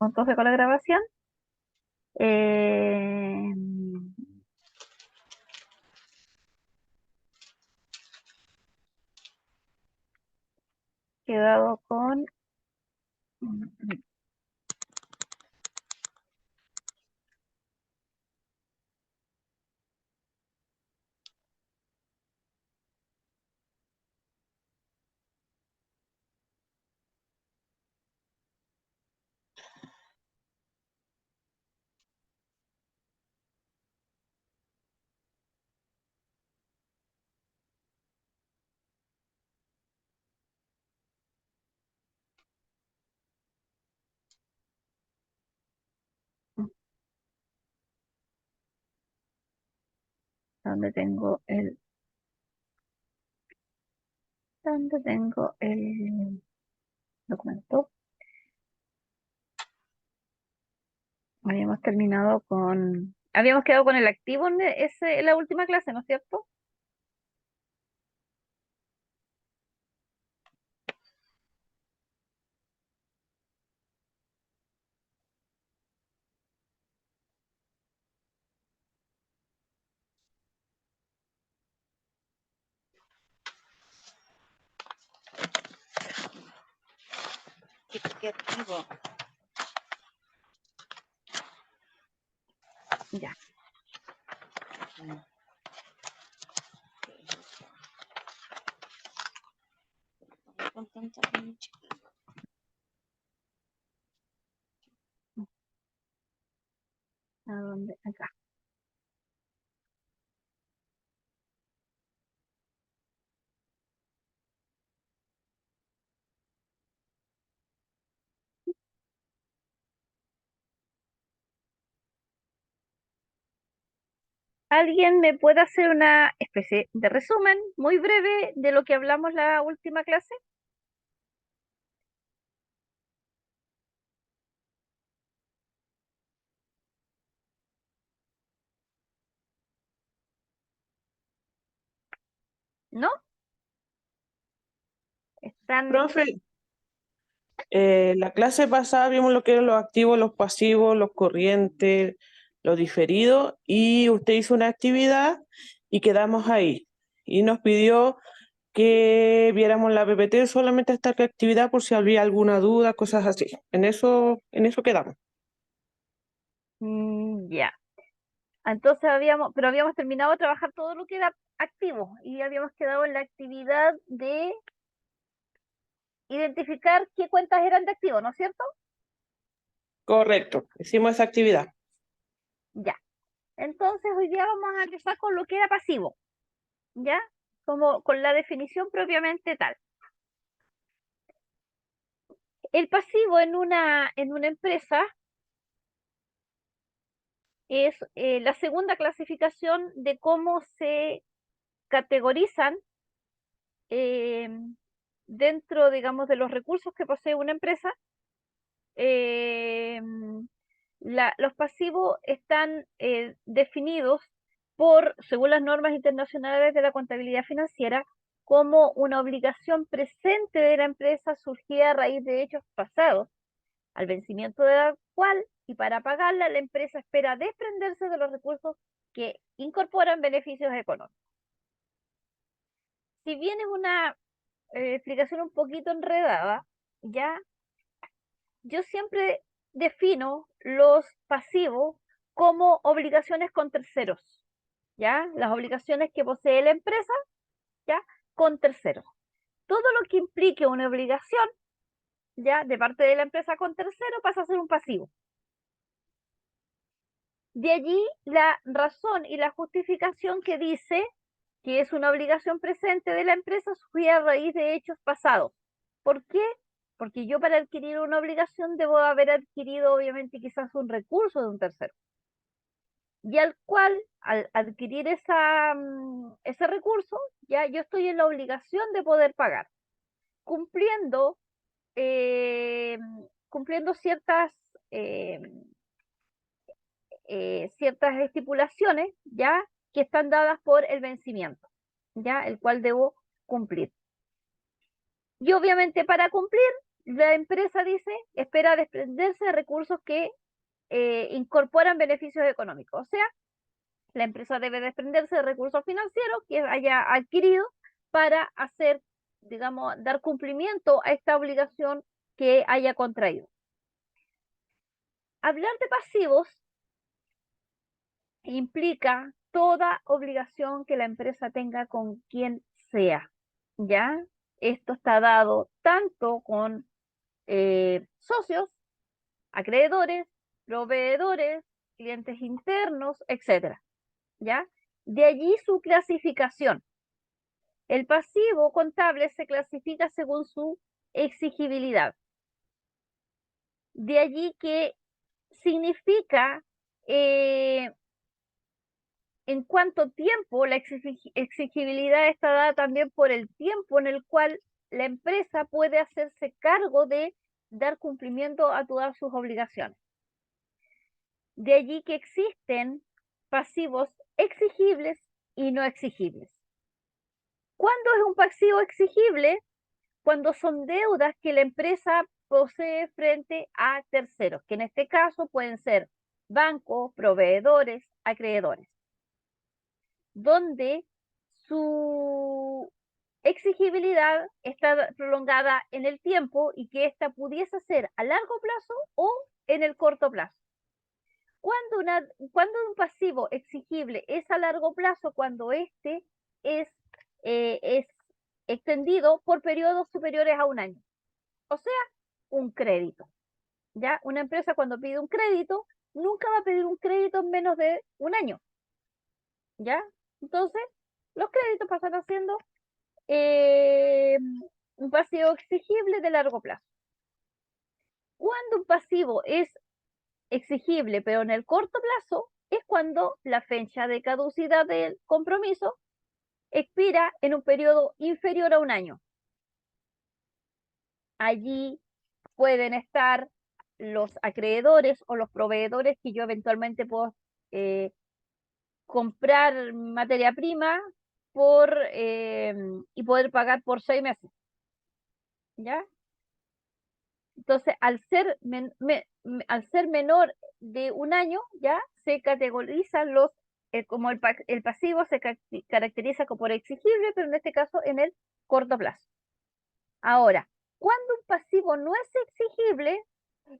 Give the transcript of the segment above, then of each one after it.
Entonces con la grabación. Eh, Quedado con... ¿Dónde tengo el... ¿Dónde tengo el documento? Habíamos terminado con... Habíamos quedado con el activo en la última clase, ¿no es cierto? ¿Qué activo? Ya. Estoy contenta con mi chiquillo. ¿A dónde? Acá. ¿Alguien me puede hacer una especie de resumen muy breve de lo que hablamos la última clase? ¿No? Están... Profe, la clase pasada vimos lo que eran los activos, los pasivos, los corrientes, los diferidos, y usted hizo una actividad y quedamos ahí. Y nos pidió que viéramos la PPT solamente esta actividad por si había alguna duda, cosas así. En eso quedamos. Ya. Entonces pero habíamos terminado de trabajar todo lo que era activo y habíamos quedado en la actividad de identificar qué cuentas eran de activo, ¿no es cierto? Correcto, hicimos esa actividad. Ya. Entonces hoy día vamos a empezar con lo que era pasivo, ¿ya? Como con la definición propiamente tal. El pasivo en una empresa es la segunda clasificación de cómo se categorizan eh, dentro, digamos, de los recursos que posee una empresa. eh, los pasivos están definidos según las normas internacionales de la contabilidad financiera, como una obligación presente de la empresa surgida a raíz de hechos pasados, al vencimiento de la cual y para pagarla la empresa espera desprenderse de los recursos que incorporan beneficios económicos. Si bien es una explicación un poquito enredada, ya yo siempre defino los pasivos como obligaciones con terceros, ¿ya? Las obligaciones que posee la empresa, ¿ya? Con terceros. Todo lo que implique una obligación, ¿ya? De parte de la empresa con tercero pasa a ser un pasivo. De allí la razón y la justificación que dice que es una obligación presente de la empresa surgida a raíz de hechos pasados. ¿Por qué? Porque yo para adquirir una obligación debo haber adquirido obviamente quizás un recurso de un tercero. Y al cual, al adquirir ese recurso, ya yo estoy en la obligación de poder pagar, cumpliendo, eh, cumpliendo eh, ciertas estipulaciones, ya que están dadas por el vencimiento, ya el cual debo cumplir. Y obviamente para cumplir, la empresa dice, espera desprenderse de recursos que incorporan beneficios económicos. O sea, la empresa debe desprenderse de recursos financieros que haya adquirido para hacer, digamos, dar cumplimiento a esta obligación que haya contraído. Hablar de pasivos implica toda obligación que la empresa tenga con quien sea, ¿ya? Esto está dado tanto con socios, acreedores, proveedores, clientes internos, etcétera, ¿ya? De allí su clasificación. El pasivo contable se clasifica según su exigibilidad. De allí que significa en cuánto tiempo la exigibilidad está dada también por el tiempo en el cual la empresa puede hacerse cargo de dar cumplimiento a todas sus obligaciones. De allí que existen pasivos exigibles y no exigibles. ¿Cuándo es un pasivo exigible? Cuando son deudas que la empresa posee frente a terceros, que en este caso pueden ser bancos, proveedores, acreedores, donde su exigibilidad está prolongada en el tiempo y que ésta pudiese ser a largo plazo o en el corto plazo. Cuando un pasivo exigible es a largo plazo, cuando este es extendido por periodos superiores a un año. O sea, un crédito. ¿Ya? Una empresa cuando pide un crédito, nunca va a pedir un crédito en menos de un año. ¿Ya? Entonces, los créditos pasan haciendo un pasivo exigible de largo plazo. Cuando un pasivo es exigible, pero en el corto plazo, es cuando la fecha de caducidad del compromiso expira en un periodo inferior a un año. Allí pueden estar los acreedores o los proveedores que yo eventualmente puedo comprar materia prima y poder pagar por 6 meses. ¿Ya? Entonces, al ser menor de un año, ya se categorizan como el pasivo se caracteriza por exigible, pero en este caso en el corto plazo. Ahora, cuando un pasivo no es exigible,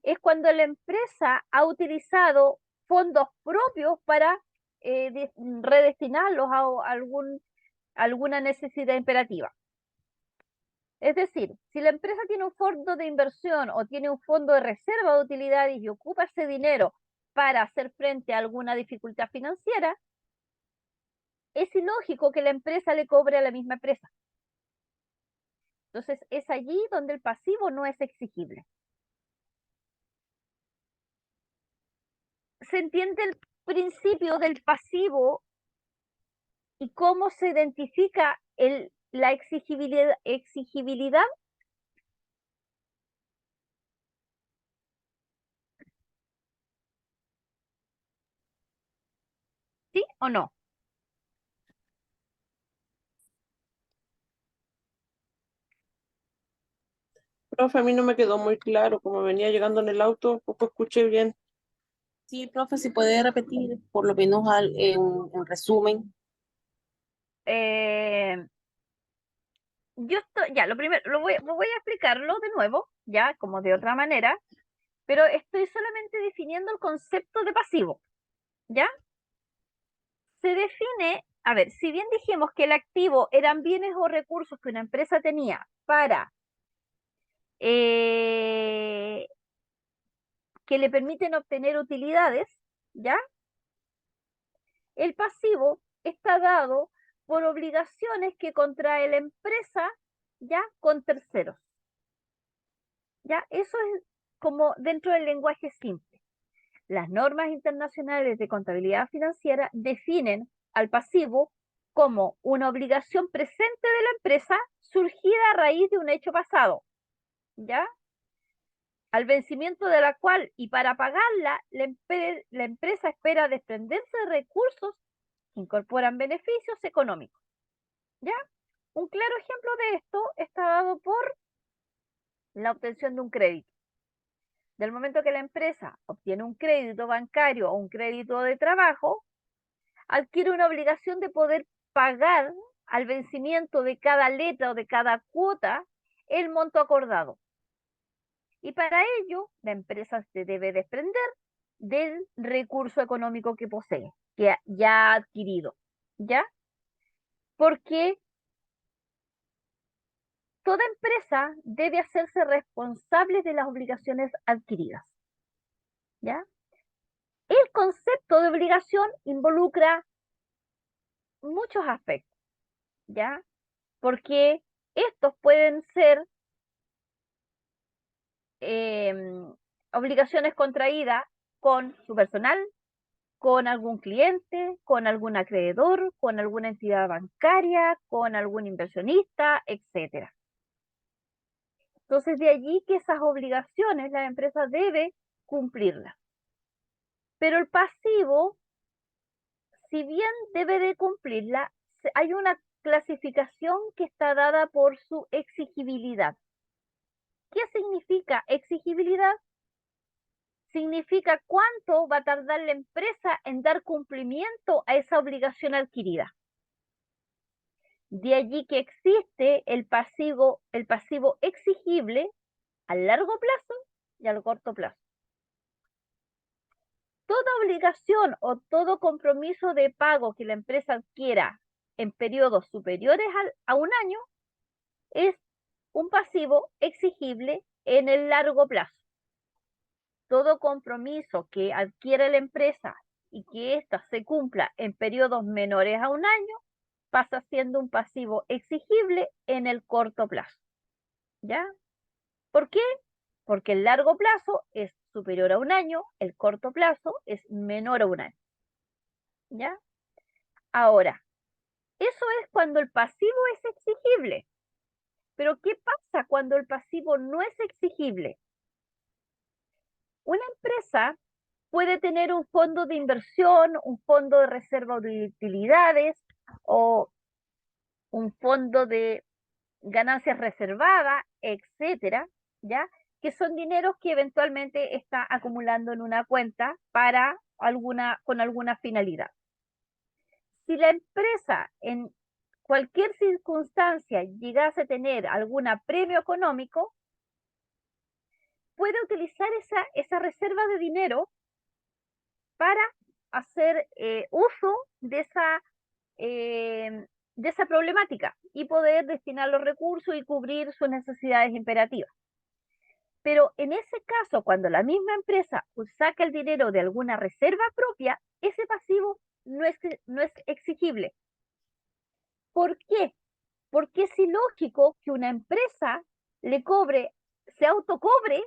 es cuando la empresa ha utilizado fondos propios para redestinarlos a alguna necesidad imperativa. Es decir, si la empresa tiene un fondo de inversión o tiene un fondo de reserva de utilidades y ocupa ese dinero para hacer frente a alguna dificultad financiera, es ilógico que la empresa le cobre a la misma empresa. Entonces, es allí donde el pasivo no es exigible. ¿Se entiende el principio del pasivo y cómo se identifica la exigibilidad? ¿Sí o no? Profe, a mí no me quedó muy claro, como venía llegando en el auto, poco escuché bien. Sí, profe, si puede repetir, por lo menos en resumen. Eh, ya, lo primero, voy a explicarlo de nuevo, ya, como de otra manera, pero estoy solamente definiendo el concepto de pasivo, ¿ya? Se define, a ver, si bien dijimos que el activo eran bienes o recursos que una empresa tenía para que le permiten obtener utilidades, ¿ya? El pasivo está dado por obligaciones que contrae la empresa, ¿ya? Con terceros. ¿Ya? Eso es como dentro del lenguaje simple. Las normas internacionales de contabilidad financiera definen al pasivo como una obligación presente de la empresa surgida a raíz de un hecho pasado, ¿ya? Al vencimiento de la cual y para pagarla, la empresa espera desprenderse de recursos que incorporan beneficios económicos, ¿ya? Un claro ejemplo de esto está dado por la obtención de un crédito. Del momento que la empresa obtiene un crédito bancario o un crédito de trabajo, adquiere una obligación de poder pagar al vencimiento de cada letra o de cada cuota el monto acordado. Y para ello, la empresa se debe desprender del recurso económico que posee, que ya ha adquirido, ¿ya? Porque toda empresa debe hacerse responsable de las obligaciones adquiridas, ¿ya? El concepto de obligación involucra muchos aspectos, ¿ya? Porque estos pueden ser obligaciones contraídas con su personal, con algún cliente, con algún acreedor, con alguna entidad bancaria, con algún inversionista, etcétera. Entonces, de allí que esas obligaciones la empresa debe cumplirlas. Pero el pasivo, si bien debe de cumplirla, hay una clasificación que está dada por su exigibilidad. ¿Qué significa exigibilidad? Significa cuánto va a tardar la empresa en dar cumplimiento a esa obligación adquirida. De allí que existe el pasivo exigible a largo plazo y al corto plazo. Toda obligación o todo compromiso de pago que la empresa adquiera en periodos superiores a un año es un pasivo exigible en el largo plazo. Todo compromiso que adquiere la empresa y que ésta se cumpla en periodos menores a un año pasa siendo un pasivo exigible en el corto plazo. ¿Ya? ¿Por qué? Porque el largo plazo es superior a un año, el corto plazo es menor a un año. ¿Ya? Ahora, eso es cuando el pasivo es exigible. Pero ¿qué pasa cuando el pasivo no es exigible? Una empresa puede tener un fondo de inversión, un fondo de reserva de utilidades o un fondo de ganancias reservadas, etcétera, ¿ya? Que son dineros que eventualmente está acumulando en una cuenta con alguna finalidad. Si la empresa en cualquier circunstancia llegase a tener algún premio económico, puede utilizar esa reserva de dinero para hacer uso de esa problemática y poder destinar los recursos y cubrir sus necesidades imperativas. Pero en ese caso, cuando la misma empresa saca el dinero de alguna reserva propia, ese pasivo no es exigible. ¿Por qué? Porque es ilógico que una empresa se autocobre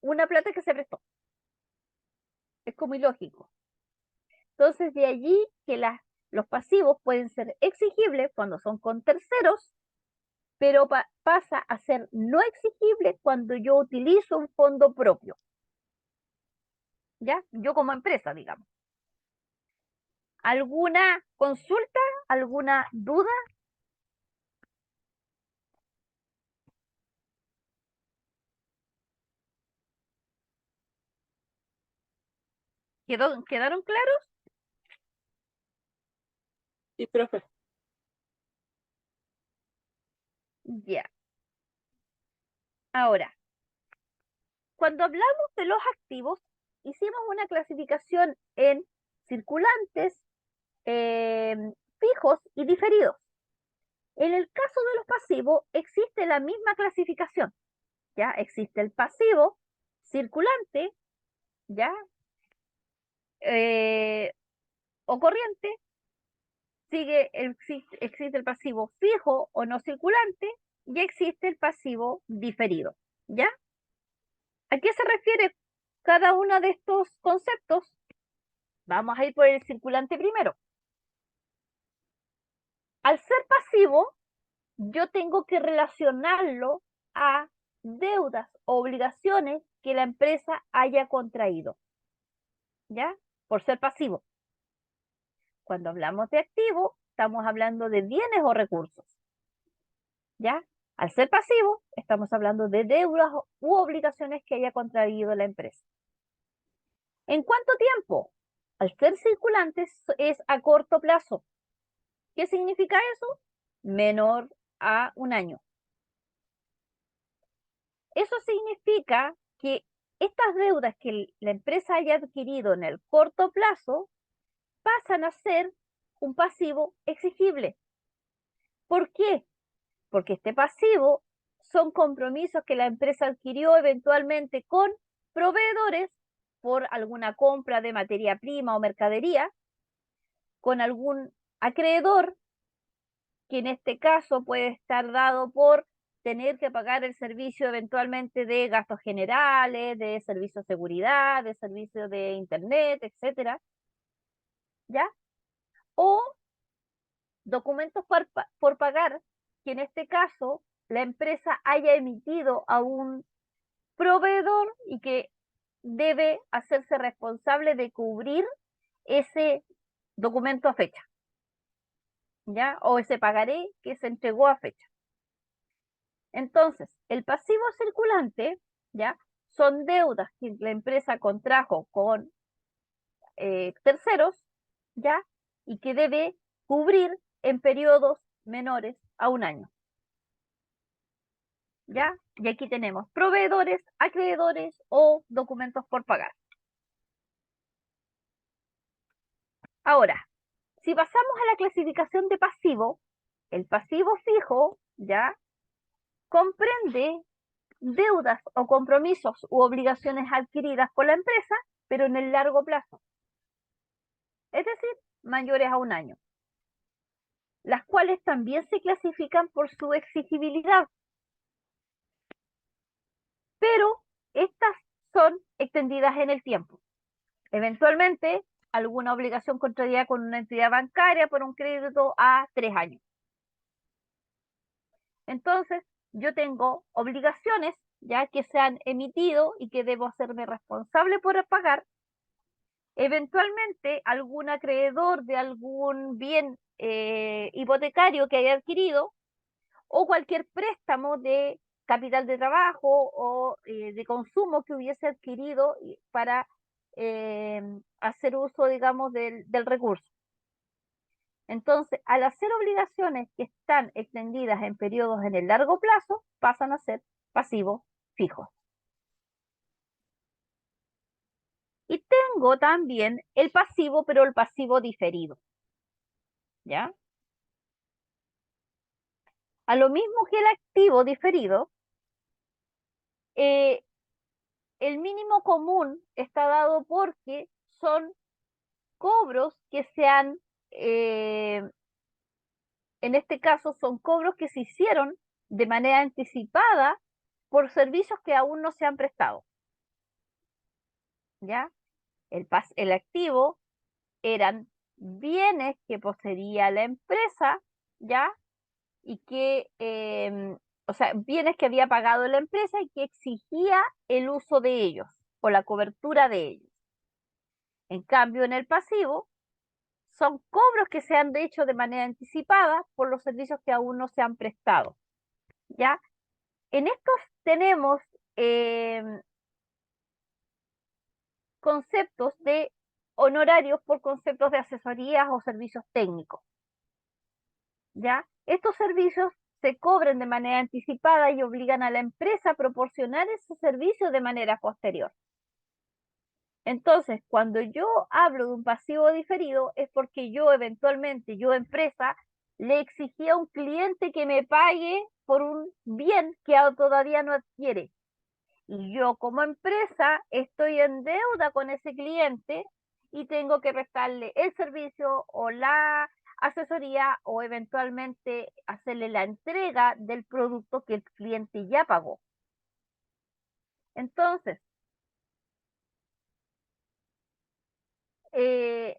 una plata que se prestó. Es como ilógico. Entonces, de allí que los pasivos pueden ser exigibles cuando son con terceros, pero pasa a ser no exigible cuando yo utilizo un fondo propio. ¿Ya? Yo como empresa, digamos. ¿Alguna consulta? ¿Alguna duda? ¿Quedaron claros? Sí, profe. Ya. Ahora, cuando hablamos de los activos, hicimos una clasificación en circulantes, fijos y diferidos. En el caso de los pasivos, existe la misma clasificación. ¿Ya? Existe el pasivo circulante, ¿ya? O corriente, existe el pasivo fijo o no circulante y existe el pasivo diferido, ¿ya? ¿A qué se refiere cada uno de estos conceptos? Vamos a ir por el circulante primero. Al ser pasivo, yo tengo que relacionarlo a deudas o obligaciones que la empresa haya contraído, ¿ya? Por ser pasivo. Cuando hablamos de activo, estamos hablando de bienes o recursos, ¿ya? Al ser pasivo, estamos hablando de deudas u obligaciones que haya contraído la empresa. ¿En cuánto tiempo? Al ser circulante es a corto plazo. ¿Qué significa eso? Menor a un año. Eso significa que estas deudas que la empresa haya adquirido en el corto plazo pasan a ser un pasivo exigible. ¿Por qué? Porque este pasivo son compromisos que la empresa adquirió eventualmente con proveedores por alguna compra de materia prima o mercadería, con algún acreedor, que en este caso puede estar dado por tener que pagar el servicio eventualmente de gastos generales, de servicio de seguridad, de servicio de internet, etcétera, ¿ya? O documentos por pagar, que en este caso la empresa haya emitido a un proveedor y que debe hacerse responsable de cubrir ese documento a fecha, ¿ya? O ese pagaré que se entregó a fecha. Entonces, el pasivo circulante, ¿ya? Son deudas que la empresa contrajo con terceros, ¿ya? Y que debe cubrir en periodos menores a un año, ¿ya? Y aquí tenemos proveedores, acreedores o documentos por pagar. Ahora, si pasamos a la clasificación de pasivo, el pasivo fijo, ¿ya? Comprende deudas o compromisos u obligaciones adquiridas por la empresa, pero en el largo plazo. Es decir, mayores a un año, las cuales también se clasifican por su exigibilidad, pero estas son extendidas en el tiempo. Eventualmente, alguna obligación contraída con una entidad bancaria por un crédito a 3 años. Entonces, yo tengo obligaciones ya que se han emitido y que debo hacerme responsable por pagar. Eventualmente, algún acreedor de algún bien hipotecario que haya adquirido o cualquier préstamo de capital de trabajo o de consumo que hubiese adquirido para hacer uso, digamos, del recurso. Entonces, al hacer obligaciones que están extendidas en periodos en el largo plazo, pasan a ser pasivos fijos. Y tengo también el pasivo, pero el pasivo diferido, ¿ya? A lo mismo que el activo diferido, el mínimo común está dado porque son cobros que se han, en este caso, son cobros que se hicieron de manera anticipada por servicios que aún no se han prestado, ¿ya? El activo eran bienes que poseía la empresa, ¿ya? Y que, o sea, bienes que había pagado la empresa y que exigía el uso de ellos o la cobertura de ellos. En cambio, en el pasivo, son cobros que se han hecho de manera anticipada por los servicios que aún no se han prestado, ¿ya? En estos tenemos conceptos de honorarios por conceptos de asesorías o servicios técnicos, ¿ya? Estos servicios se cobran de manera anticipada y obligan a la empresa a proporcionar ese servicio de manera posterior. Entonces, cuando yo hablo de un pasivo diferido, es porque yo eventualmente, yo empresa, le exigí a un cliente que me pague por un bien que todavía no adquiere. Y yo como empresa estoy en deuda con ese cliente y tengo que prestarle el servicio o la asesoría o eventualmente hacerle la entrega del producto que el cliente ya pagó. Entonces, eh,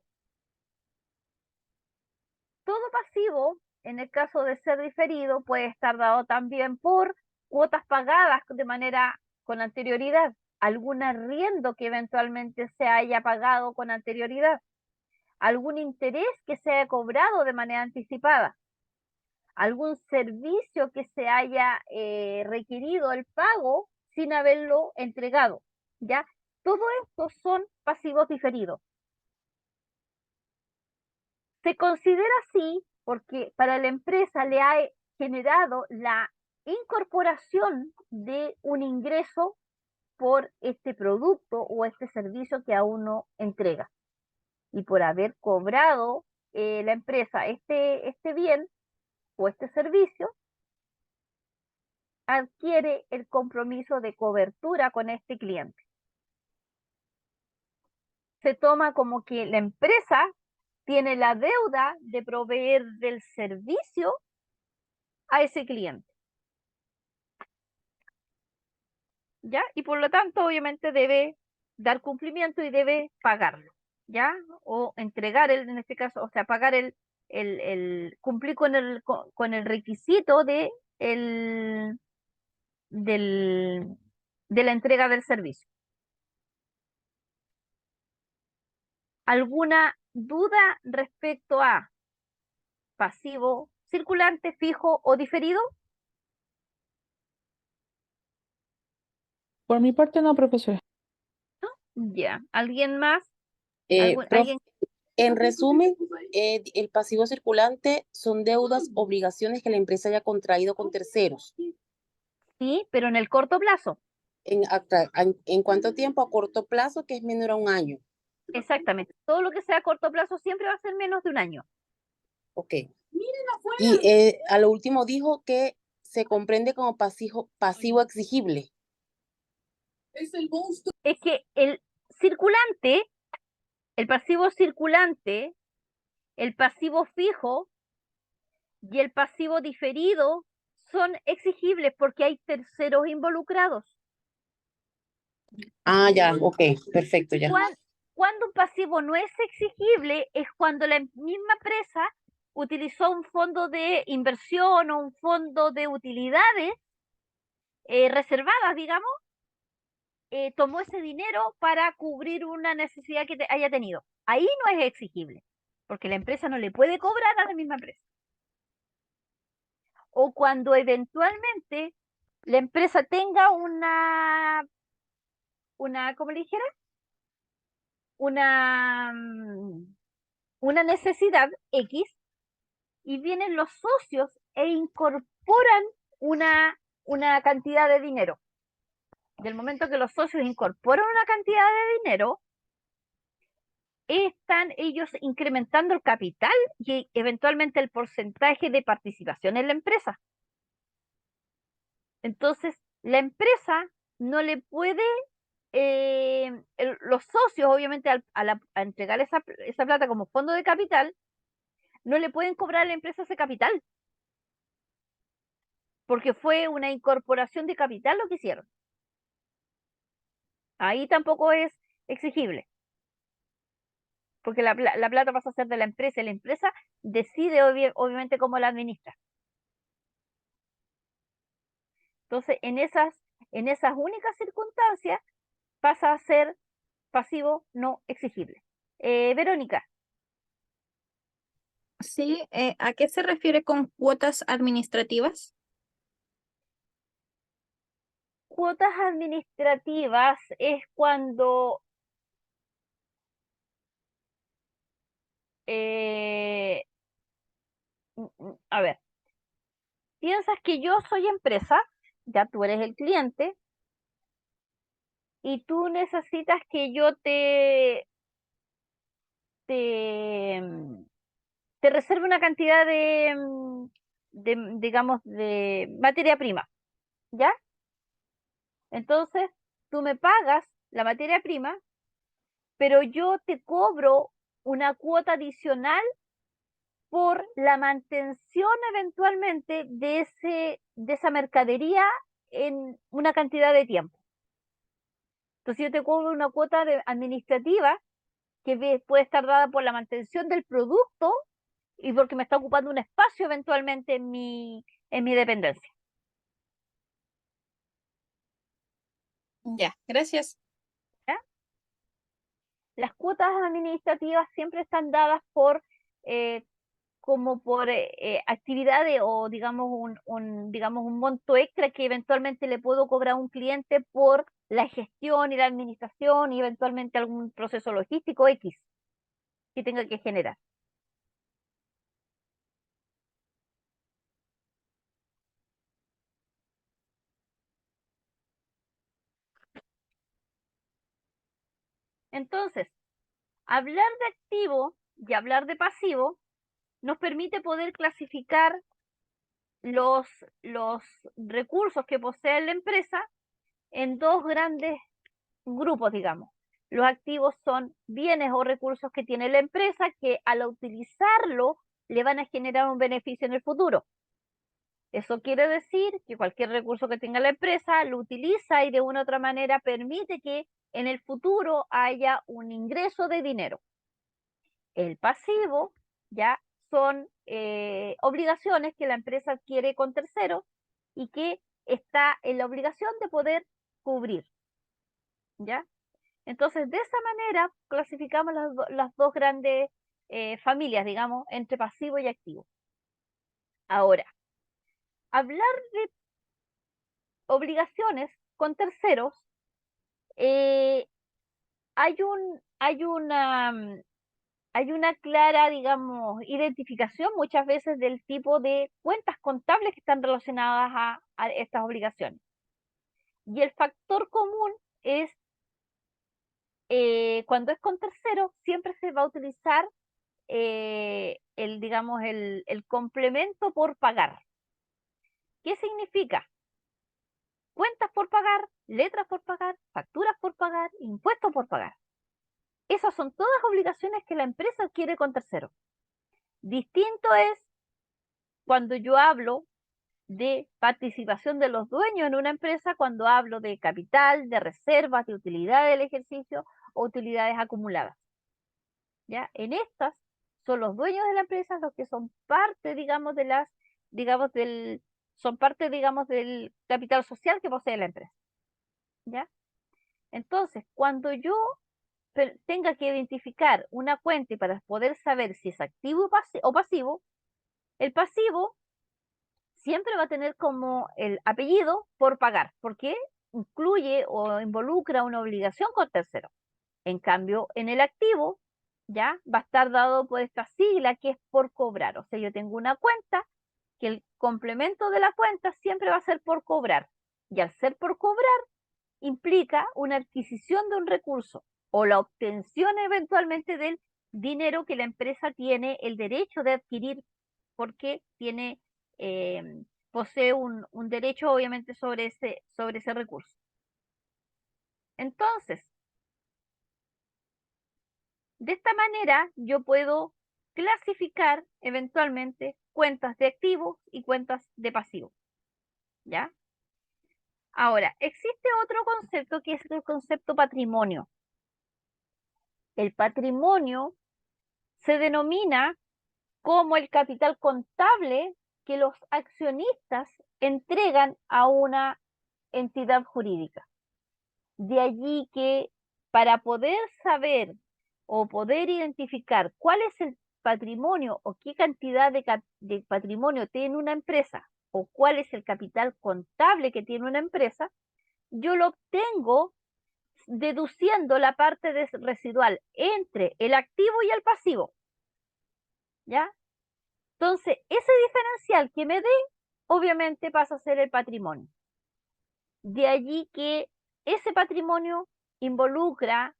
todo pasivo, en el caso de ser diferido, puede estar dado también por cuotas pagadas de manera con anterioridad, algún arriendo que eventualmente se haya pagado con anterioridad, algún interés que se haya cobrado de manera anticipada, algún servicio que se haya requerido el pago sin haberlo entregado, ¿ya? Todo esto son pasivos diferidos. Se considera así porque para la empresa le ha generado la incorporación de un ingreso por este producto o este servicio que a uno entrega. Y por haber cobrado la empresa este bien o este servicio, adquiere el compromiso de cobertura con este cliente. Se toma como que la empresa tiene la deuda de proveer del servicio a ese cliente. ¿Ya? Y por lo tanto, obviamente debe dar cumplimiento y debe pagarlo, ¿ya? O entregar en este caso, o sea, pagar cumplir con el requisito del, de la entrega del servicio. ¿Alguna duda respecto a pasivo, circulante, fijo o diferido? Por mi parte no, profesora. Ya. ¿Alguien más? Profe, ¿Alguien? en resumen, el pasivo circulante son deudas, obligaciones que la empresa haya contraído con terceros. Sí, pero en el corto plazo. ¿En cuánto tiempo? A corto plazo, que es menor a un año. Exactamente. Todo lo que sea a corto plazo siempre va a ser menos de un año. Ok. Y a lo último dijo que se comprende como pasivo exigible. Es que el circulante, el pasivo circulante, el pasivo fijo y el pasivo diferido son exigibles porque hay terceros involucrados. Ah, ya, ok, perfecto, ya. Cuando un pasivo no es exigible es cuando la misma empresa utilizó un fondo de inversión o un fondo de utilidades reservadas, digamos, tomó ese dinero para cubrir una necesidad que haya tenido. Ahí no es exigible, porque la empresa no le puede cobrar a la misma empresa. O cuando eventualmente la empresa tenga ¿cómo le dijera? Una necesidad X y vienen los socios e incorporan una cantidad de dinero. Del momento que los socios incorporan una cantidad de dinero, están ellos incrementando el capital y eventualmente el porcentaje de participación en la empresa. Entonces, la empresa no le puede, los socios, obviamente, a entregar esa plata como fondo de capital, no le pueden cobrar a la empresa ese capital, porque fue una incorporación de capital lo que hicieron. Ahí tampoco es exigible, porque la plata pasa a ser de la empresa y la empresa decide obviamente cómo la administra. Entonces, en esas únicas circunstancias pasa a ser pasivo no exigible. Verónica, Sí, ¿a qué se refiere con cuotas administrativas? cuotas administrativas es cuando eh, a ver, piensas que yo soy empresa, ya tú eres el cliente, y tú necesitas que yo te, te reserve una cantidad digamos, de materia prima, ¿ya? Entonces, tú me pagas la materia prima, pero yo te cobro una cuota adicional por la mantención eventualmente de esa mercadería en una cantidad de tiempo. Entonces yo te cobro una cuota administrativa que puede estar dada por la mantención del producto y porque me está ocupando un espacio eventualmente en mi dependencia. Ya, gracias. ¿Ya? Las cuotas administrativas siempre están dadas por como por actividades o digamos digamos un monto extra que eventualmente le puedo cobrar a un cliente por la gestión y la administración y eventualmente algún proceso logístico X que tenga que generar. Entonces, hablar de activo y hablar de pasivo nos permite poder clasificar los recursos que posee la empresa en dos grandes grupos, digamos. Los activos son bienes o recursos que tiene la empresa que al utilizarlo le van a generar un beneficio en el futuro. Eso quiere decir que cualquier recurso que tenga la empresa lo utiliza y de una u otra manera permite que en el futuro haya un ingreso de dinero. El pasivo ya son obligaciones que la empresa adquiere con terceros y que está en la obligación de poder cubrir. ¿Ya? Entonces, de esa manera clasificamos las dos grandes familias, digamos, entre pasivo y activo. Ahora, hablar de obligaciones con terceros, hay una clara, digamos, identificación muchas veces del tipo de cuentas contables que están relacionadas a estas obligaciones. Y el factor común es, cuando es con terceros, siempre se va a utilizar digamos, el complemento por pagar. ¿Qué significa? Cuentas por pagar, letras por pagar, facturas por pagar, impuestos por pagar. Esas son todas obligaciones que la empresa adquiere con terceros. Distinto es cuando yo hablo de participación de los dueños en una empresa, cuando hablo de capital, de reservas, de utilidades del ejercicio o utilidades acumuladas. ¿Ya? En estas son los dueños de la empresa los que son parte, digamos, son parte, digamos, del capital social que posee la empresa. ¿Ya? Entonces, cuando yo tenga que identificar una cuenta y para poder saber si es activo o pasivo, el pasivo siempre va a tener como el apellido por pagar, porque incluye o involucra una obligación con tercero. En cambio, en el activo, ya va a estar dado por esta sigla que es por cobrar. O sea, yo tengo una cuenta que el complemento de la cuenta siempre va a ser por cobrar. Y al ser por cobrar, implica una adquisición de un recurso o la obtención eventualmente del dinero que la empresa tiene el derecho de adquirir porque posee un derecho obviamente sobre ese recurso. Entonces, de esta manera yo puedo clasificar eventualmente cuentas de activos y cuentas de pasivos. ¿Ya? Ahora, existe otro concepto que es el concepto patrimonio. El patrimonio se denomina como el capital contable que los accionistas entregan a una entidad jurídica. De allí que para poder saber o poder identificar cuál es el patrimonio o qué cantidad de patrimonio tiene una empresa o cuál es el capital contable que tiene una empresa, yo lo obtengo deduciendo la parte residual entre el activo y el pasivo. ¿Ya? Entonces, ese diferencial que me dé, obviamente pasa a ser el patrimonio. De allí que ese patrimonio involucra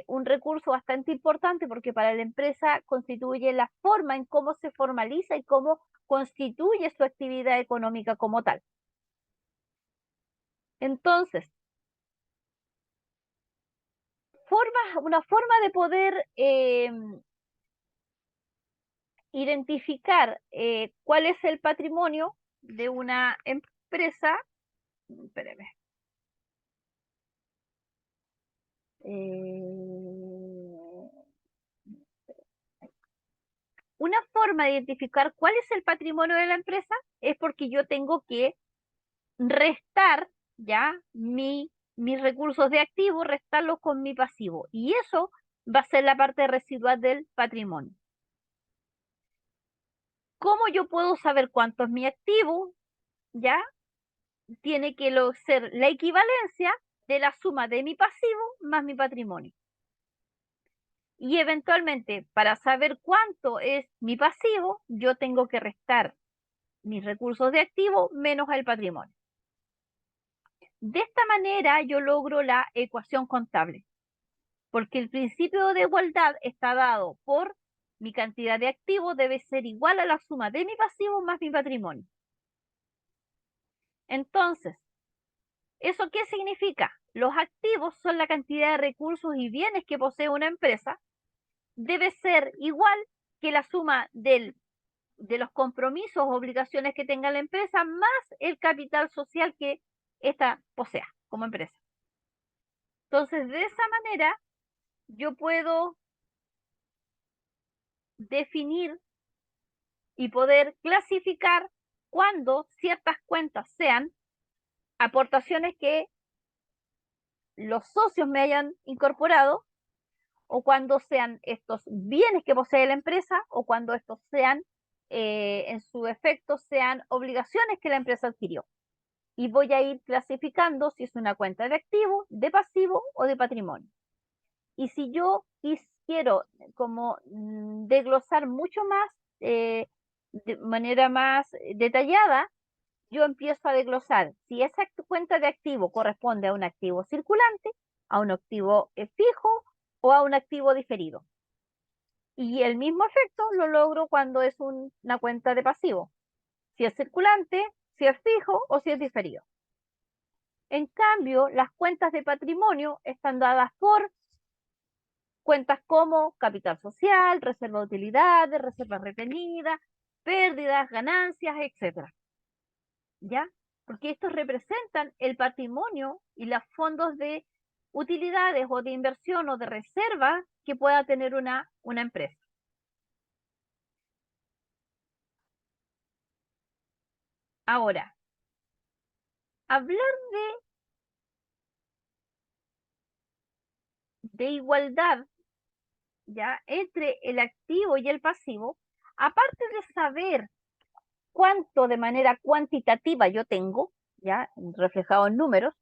un recurso bastante importante porque para la empresa constituye la forma en cómo se formaliza y cómo constituye su actividad económica como tal. Entonces, una forma de poder identificar cuál es el patrimonio de una empresa. Espérame. Una forma de identificar cuál es el patrimonio de la empresa es porque yo tengo que restar ya mis recursos de activo, restarlos con mi pasivo. Y eso va a ser la parte residual del patrimonio. ¿Cómo yo puedo saber cuánto es mi activo? ¿Ya? Tiene que ser la equivalencia de la suma de mi pasivo más mi patrimonio. Y eventualmente, para saber cuánto es mi pasivo, yo tengo que restar mis recursos de activo menos el patrimonio. De esta manera yo logro la ecuación contable, porque el principio de igualdad está dado por mi cantidad de activos debe ser igual a la suma de mi pasivo más mi patrimonio. Entonces, ¿eso qué significa? Los activos son la cantidad de recursos y bienes que posee una empresa, debe ser igual que la suma de los compromisos o obligaciones que tenga la empresa más el capital social que ésta posea como empresa. Entonces, de esa manera, yo puedo definir y poder clasificar cuando ciertas cuentas sean aportaciones que los socios me hayan incorporado, o cuando sean estos bienes que posee la empresa, o cuando estos sean, en su efecto, sean obligaciones que la empresa adquirió. Y voy a ir clasificando si es una cuenta de activo, de pasivo o de patrimonio. Y si yo quiero como desglosar mucho más, de manera más detallada, yo empiezo a desglosar si esa cuenta de activo corresponde a un activo circulante, a un activo fijo o a un activo diferido. Y el mismo efecto lo logro cuando es una cuenta de pasivo, si es circulante, si es fijo o si es diferido. En cambio, las cuentas de patrimonio están dadas por cuentas como capital social, reserva de utilidades, reservas retenidas, pérdidas, ganancias, etcétera. ¿Ya? Porque estos representan el patrimonio y los fondos de utilidades o de inversión o de reserva que pueda tener una empresa. Ahora, hablar de igualdad, ¿ya? Entre el activo y el pasivo, aparte de saber cuánto de manera cuantitativa yo tengo, ¿ya? Reflejado en números,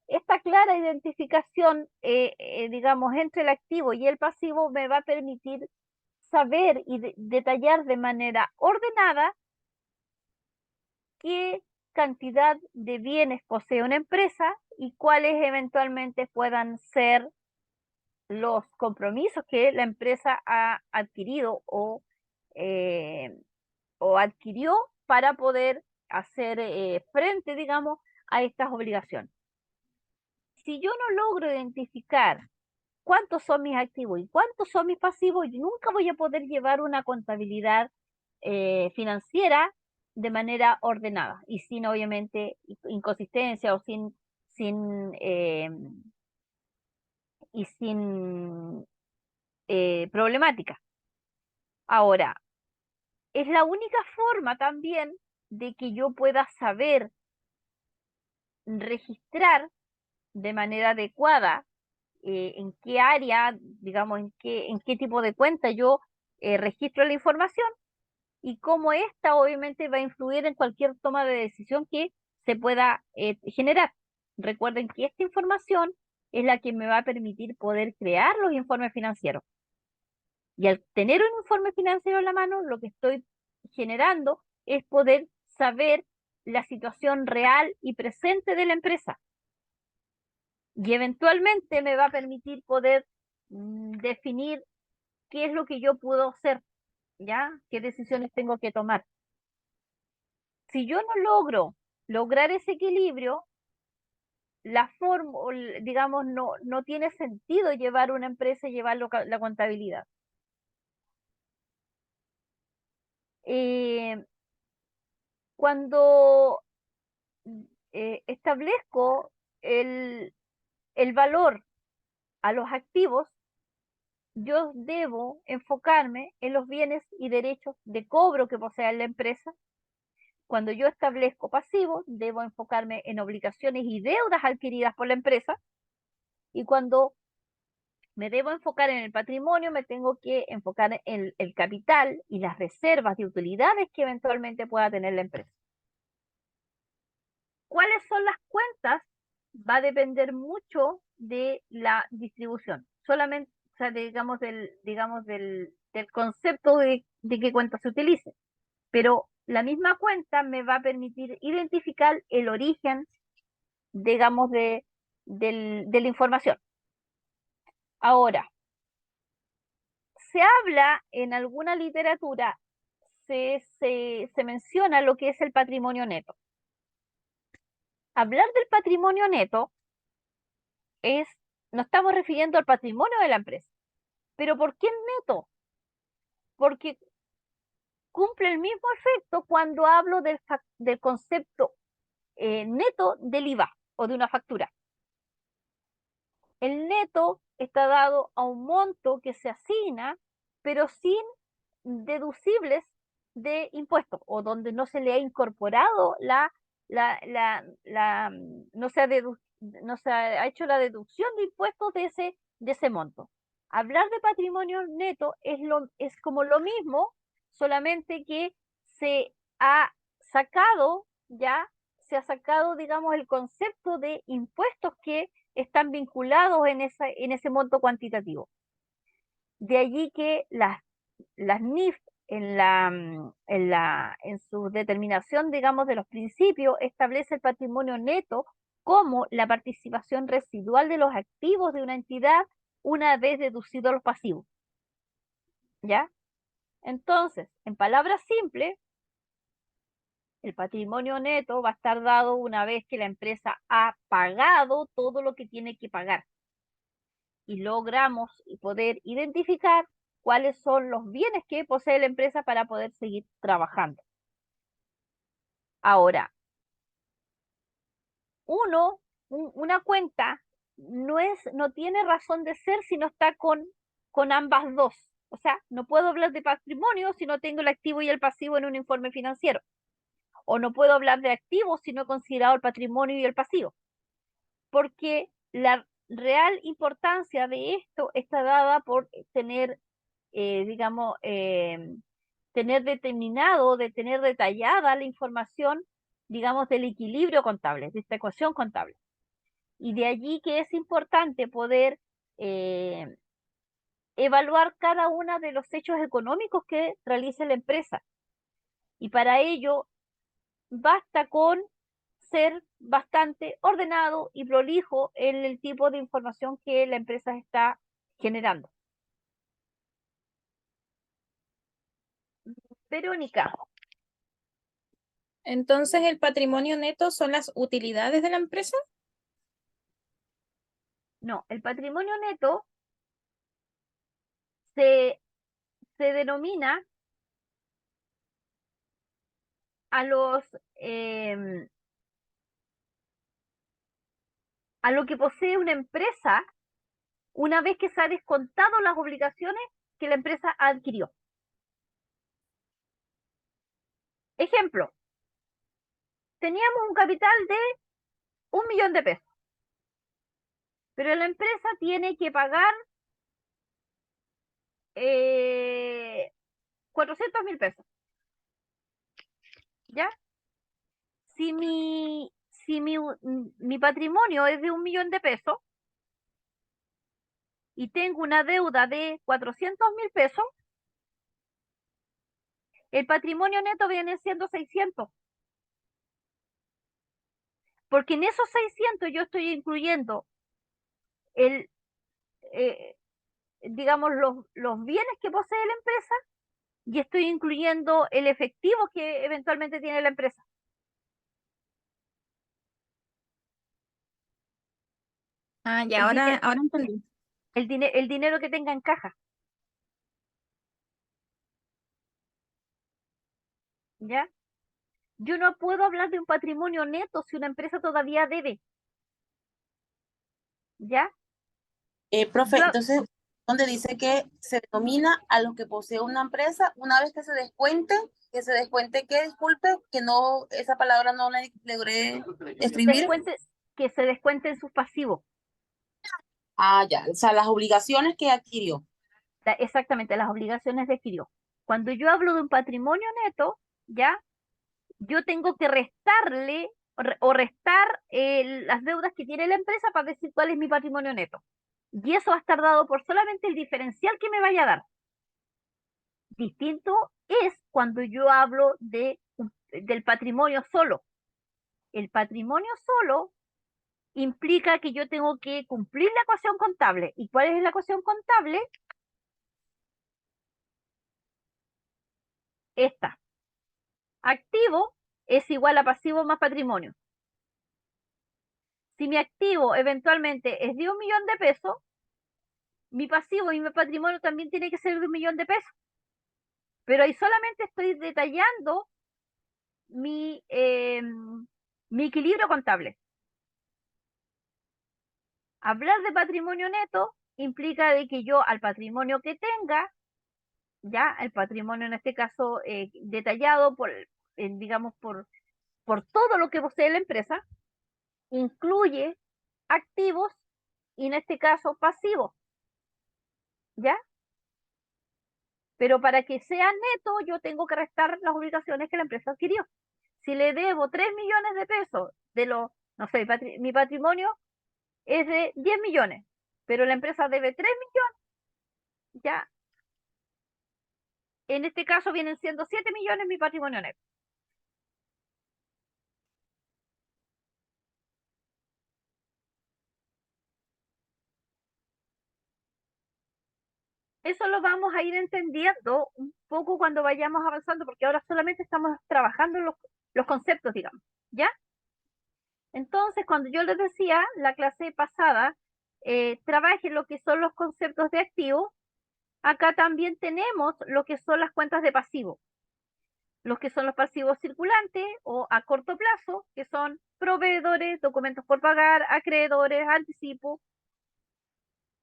esta clara identificación, digamos, entre el activo y el pasivo me va a permitir saber y detallar de manera ordenada qué cantidad de bienes posee una empresa y cuáles eventualmente puedan ser los compromisos que la empresa ha adquirido eh, o adquirió para poder hacer frente, digamos, a estas obligaciones. Si yo no logro identificar cuántos son mis activos y cuántos son mis pasivos, yo nunca voy a poder llevar una contabilidad financiera de manera ordenada y sin, obviamente, inconsistencia o sin problemática. Ahora, es la única forma también de que yo pueda saber registrar de manera adecuada en qué área, digamos, en qué tipo de cuenta yo registro la información y cómo esta obviamente va a influir en cualquier toma de decisión que se pueda generar. Recuerden que esta información es la que me va a permitir poder crear los informes financieros. Y al tener un informe financiero en la mano, lo que estoy generando es poder saber la situación real y presente de la empresa. Y eventualmente me va a permitir poder definir qué es lo que yo puedo hacer, ¿ya? ¿Qué decisiones tengo que tomar? Si yo no lograr ese equilibrio, la forma, digamos, no tiene sentido llevar una empresa y llevar la contabilidad. Eh, cuando establezco el valor a los activos, yo debo enfocarme en los bienes y derechos de cobro que posee la empresa. Cuando yo establezco pasivos, debo enfocarme en obligaciones y deudas adquiridas por la empresa. Y cuando me debo enfocar en el patrimonio, me tengo que enfocar en el capital y las reservas de utilidades que eventualmente pueda tener la empresa. ¿Cuáles son las cuentas? Va a depender mucho de la distribución. Solamente, o sea, del concepto de qué cuenta se utilice. Pero la misma cuenta me va a permitir identificar el origen, digamos, de la información. Ahora, se habla en alguna literatura, se menciona lo que es el patrimonio neto. Hablar del patrimonio neto nos estamos refiriendo al patrimonio de la empresa. ¿Pero por qué neto? Porque cumple el mismo efecto cuando hablo del concepto neto del IVA o de una factura. El neto está dado a un monto que se asigna, pero sin deducibles de impuestos, o donde no se le ha incorporado no se ha hecho la deducción de impuestos de ese monto. Hablar de patrimonio neto es como lo mismo, solamente que se ha sacado, digamos, el concepto de impuestos que están vinculados en ese monto cuantitativo. De allí que las NIF en su determinación, digamos, de los principios, establece el patrimonio neto como la participación residual de los activos de una entidad una vez deducidos los pasivos. ¿Ya? Entonces, en palabras simples, el patrimonio neto va a estar dado una vez que la empresa ha pagado todo lo que tiene que pagar. Y logramos poder identificar cuáles son los bienes que posee la empresa para poder seguir trabajando. Ahora, una cuenta no tiene razón de ser si no está con ambas dos. O sea, no puedo hablar de patrimonio si no tengo el activo y el pasivo en un informe financiero. O no puedo hablar de activos si no he considerado el patrimonio y el pasivo. Porque la real importancia de esto está dada por tener, digamos, tener determinado, de tener detallada la información, digamos, del equilibrio contable, de esta ecuación contable. Y de allí que es importante poder evaluar cada uno de los hechos económicos que realiza la empresa. Y para ello basta con ser bastante ordenado y prolijo en el tipo de información que la empresa está generando. Verónica. Entonces, ¿el patrimonio neto son las utilidades de la empresa? No, el patrimonio neto se denomina a lo que posee una empresa una vez que se ha descontado las obligaciones que la empresa adquirió. Ejemplo, teníamos un capital de 1.000.000 de pesos, pero la empresa tiene que pagar 400.000 pesos. ¿Ya? Si mi patrimonio es de 1.000.000 de pesos y tengo una deuda de 400.000 pesos, el patrimonio neto viene siendo 600. Porque en esos 600 yo estoy incluyendo eh, digamos, los bienes que posee la empresa y estoy incluyendo el efectivo que eventualmente tiene la empresa. Ah, ya, El ahora dinero, entendí. el dinero que tenga en caja. ¿Ya? Yo no puedo hablar de un patrimonio neto si una empresa todavía debe. ¿Ya? Profe, Yo, entonces, donde dice que se denomina a lo que posee una empresa una vez que se descuente, que disculpe, que no, esa palabra no la logré escribir. que se descuenten sus pasivos. Ah, ya. O sea, las obligaciones que adquirió. Exactamente, las obligaciones de adquirió. Cuando yo hablo de un patrimonio neto, ¿ya? Yo tengo que restarle o restar las deudas que tiene la empresa para decir cuál es mi patrimonio neto. Y eso va a estar dado por solamente el diferencial que me vaya a dar. Distinto es cuando yo hablo del patrimonio solo. El patrimonio solo implica que yo tengo que cumplir la ecuación contable. ¿Y cuál es la ecuación contable? Esta. Activo es igual a pasivo más patrimonio. Si mi activo eventualmente es de 1.000.000 de pesos, mi pasivo y mi patrimonio también tiene que ser de 1.000.000 de pesos. Pero ahí solamente estoy detallando mi equilibrio contable. Hablar de patrimonio neto implica de que yo al patrimonio que tenga, ya el patrimonio en este caso detallado digamos, por todo lo que posee la empresa, incluye activos y en este caso pasivos, ¿ya? Pero para que sea neto, yo tengo que restar las obligaciones que la empresa adquirió. Si le debo 3 millones de pesos no sé, mi patrimonio es de 10 millones, pero la empresa debe 3 millones, ya, en este caso vienen siendo 7 millones mi patrimonio neto. Eso lo vamos a ir entendiendo un poco cuando vayamos avanzando, porque ahora solamente estamos trabajando en los conceptos, digamos, ¿ya? Entonces, cuando yo les decía, la clase pasada, trabaje lo que son los conceptos de activo, acá también tenemos lo que son las cuentas de pasivo, los que son los pasivos circulantes o a corto plazo, que son proveedores, documentos por pagar, acreedores, anticipo,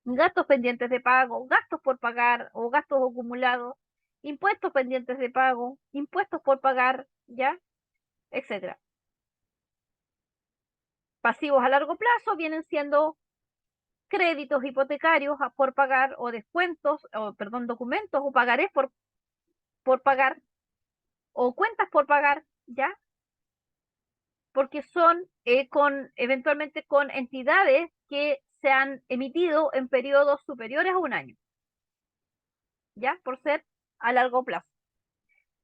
gastos pendientes de pago, gastos por pagar o gastos acumulados, impuestos pendientes de pago, impuestos por pagar, ¿ya? Etcétera. Pasivos a largo plazo vienen siendo créditos hipotecarios por pagar o descuentos, o perdón, documentos o pagarés por pagar o cuentas por pagar, ¿ya? Porque son eventualmente con entidades que se han emitido en periodos superiores a un año, ¿ya? Por ser a largo plazo.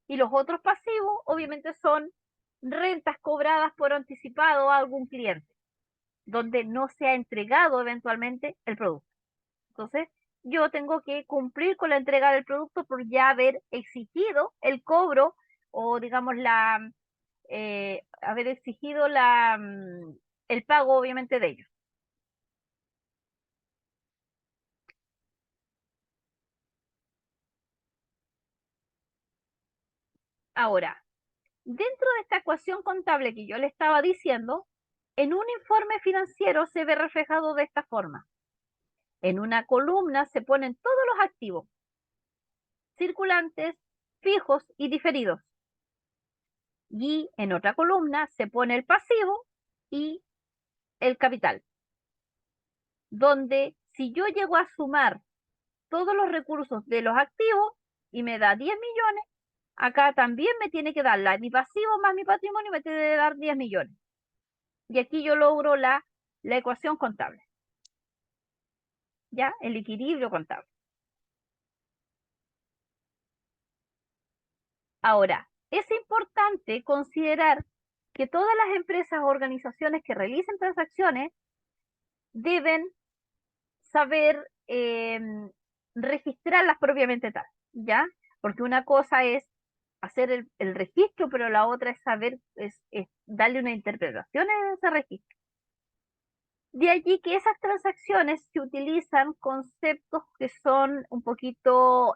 Y los otros pasivos, obviamente, son rentas cobradas por anticipado a algún cliente, donde no se ha entregado eventualmente el producto. Entonces, yo tengo que cumplir con la entrega del producto por ya haber exigido el cobro o, digamos, haber exigido el pago, obviamente, de ellos. Ahora, dentro de esta ecuación contable que yo le estaba diciendo, en un informe financiero se ve reflejado de esta forma. En una columna se ponen todos los activos, circulantes, fijos y diferidos. Y en otra columna se pone el pasivo y el capital, donde si yo llego a sumar todos los recursos de los activos y me da 10 millones, acá también me tiene que dar mi pasivo más mi patrimonio, me tiene que dar 10 millones. Y aquí yo logro la ecuación contable, ¿ya? El equilibrio contable. Ahora, es importante considerar que todas las empresas o organizaciones que realicen transacciones deben saber registrarlas propiamente tal, ¿ya? Porque una cosa es hacer el registro, pero la otra es saber, es darle una interpretación a ese registro. De allí que esas transacciones se utilizan conceptos que son un poquito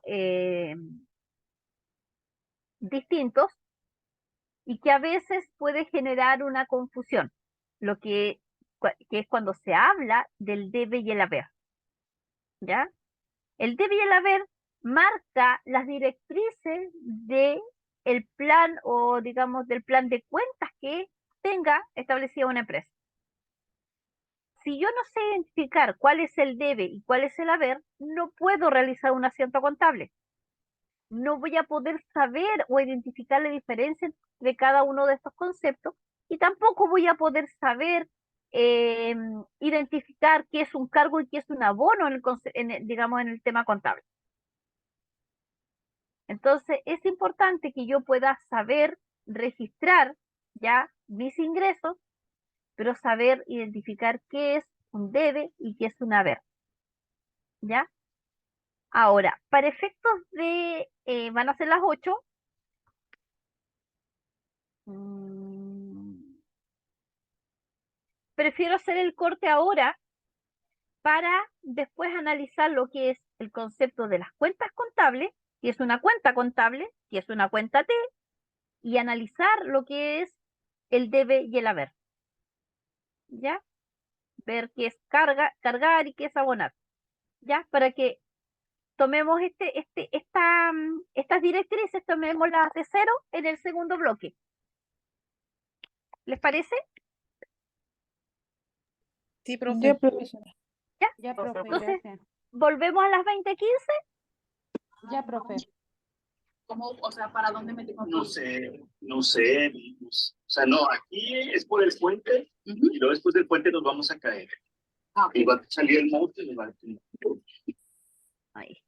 distintos y que a veces puede generar una confusión, que es cuando se habla del debe y el haber, ¿ya? El debe y el haber marca las directrices de el plan o digamos del plan de cuentas que tenga establecida una empresa. Si yo no sé identificar cuál es el debe y cuál es el haber, no puedo realizar un asiento contable. No voy a poder saber o identificar la diferencia entre cada uno de estos conceptos y tampoco voy a poder saber identificar qué es un cargo y qué es un abono digamos, en el tema contable. Entonces, es importante que yo pueda saber registrar ya mis ingresos, pero saber identificar qué es un debe y qué es un haber. ¿Ya? Ahora, para efectos de, van a ser las 8. Prefiero hacer el corte ahora para después analizar lo que es el concepto de las cuentas contables, que es una cuenta contable, que es una cuenta T, y analizar lo que es el debe y el haber. ¿Ya? Ver qué es cargar y qué es abonar. ¿Ya? Para que tomemos estas directrices, tomémoslas de cero en el segundo bloque. ¿Les parece? Sí, Ya, profe. profesora. ¿Ya? Ya, profe, Entonces, gracias. volvemos a las 20:15. Ya, profe. ¿Cómo, o sea, para dónde me tengo que ir? No sé. O sea, no, aquí es por el puente y luego después del puente nos vamos a caer. Ah, ok. Y va a salir el monte y nos va a... Ahí.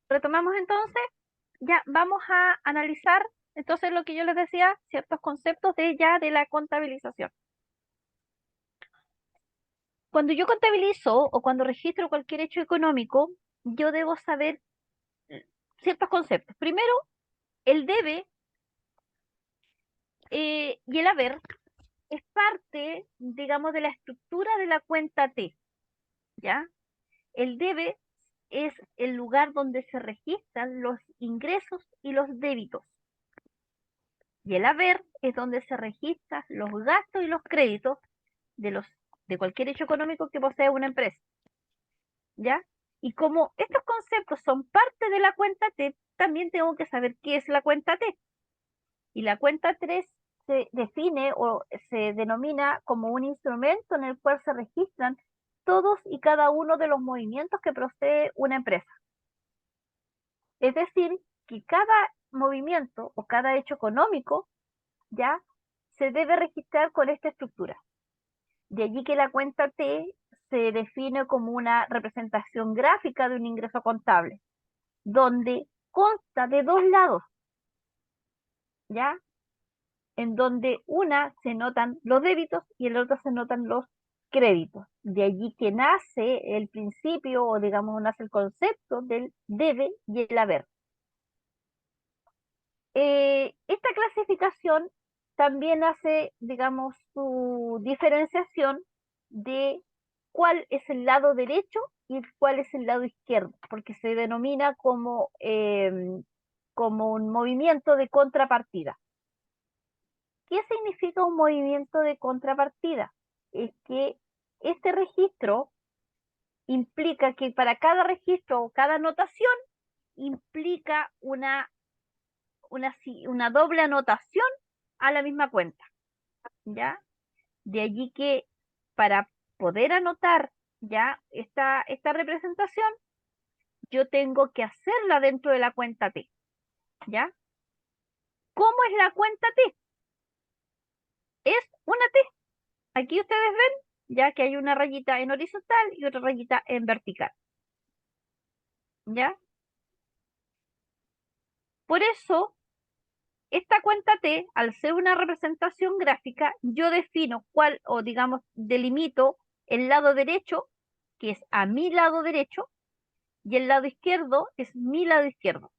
Retomamos entonces, ya vamos a analizar entonces lo que yo les decía, ciertos conceptos de la contabilización. Cuando yo contabilizo o cuando registro cualquier hecho económico, yo debo saber ciertos conceptos. Primero, el debe y el haber es parte, digamos, de la estructura de la cuenta T, ¿ya? El debe es el lugar donde se registran los ingresos y los débitos. Y el haber es donde se registran los gastos y los créditos de cualquier hecho económico que posee una empresa. ¿Ya? Y como estos conceptos son parte de la cuenta T, también tengo que saber qué es la cuenta T. Y la cuenta 3 se define o se denomina como un instrumento en el cual se registran todos y cada uno de los movimientos que posee una empresa. Es decir, que cada movimiento o cada hecho económico ya se debe registrar con esta estructura. De allí que la cuenta T se define como una representación gráfica de un ingreso contable, donde consta de dos lados, ¿ya? En donde una se notan los débitos y en la otra se notan los créditos. De allí que nace el principio o digamos nace el concepto del debe y el haber. Esta clasificación también hace, digamos, su diferenciación de cuál es el lado derecho y cuál es el lado izquierdo, porque se denomina como un movimiento de contrapartida. ¿Qué significa un movimiento de contrapartida? Es que este registro implica que para cada registro o cada anotación implica una doble anotación a la misma cuenta, ¿ya? De allí que para poder anotar ya esta representación, yo tengo que hacerla dentro de la cuenta T, ¿ya? ¿Cómo es la cuenta T? Es una T. Aquí ustedes ven ya que hay una rayita en horizontal y otra rayita en vertical, ¿ya? Por eso, esta cuenta T, al ser una representación gráfica, yo defino cuál, o digamos, delimito el lado derecho, que es a mi lado derecho, y el lado izquierdo es mi lado izquierdo.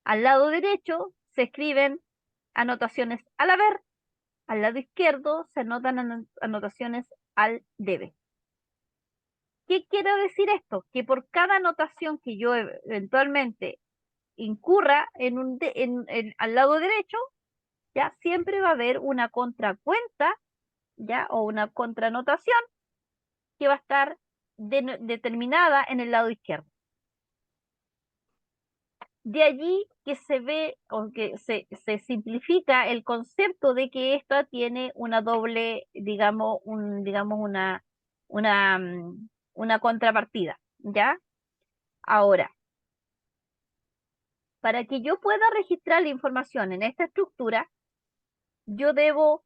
Al lado derecho se escriben anotaciones al haber, al lado izquierdo se anotan anotaciones al debe. ¿Qué quiere decir esto? Que por cada anotación que yo eventualmente incurra al lado derecho, ya siempre va a haber una contracuenta, ya, o una contraanotación que va a estar determinada en el lado izquierdo. De allí que se ve o que se simplifica el concepto de que esta tiene una doble, digamos, una, una contrapartida, ¿ya? Ahora, para que yo pueda registrar la información en esta estructura, yo debo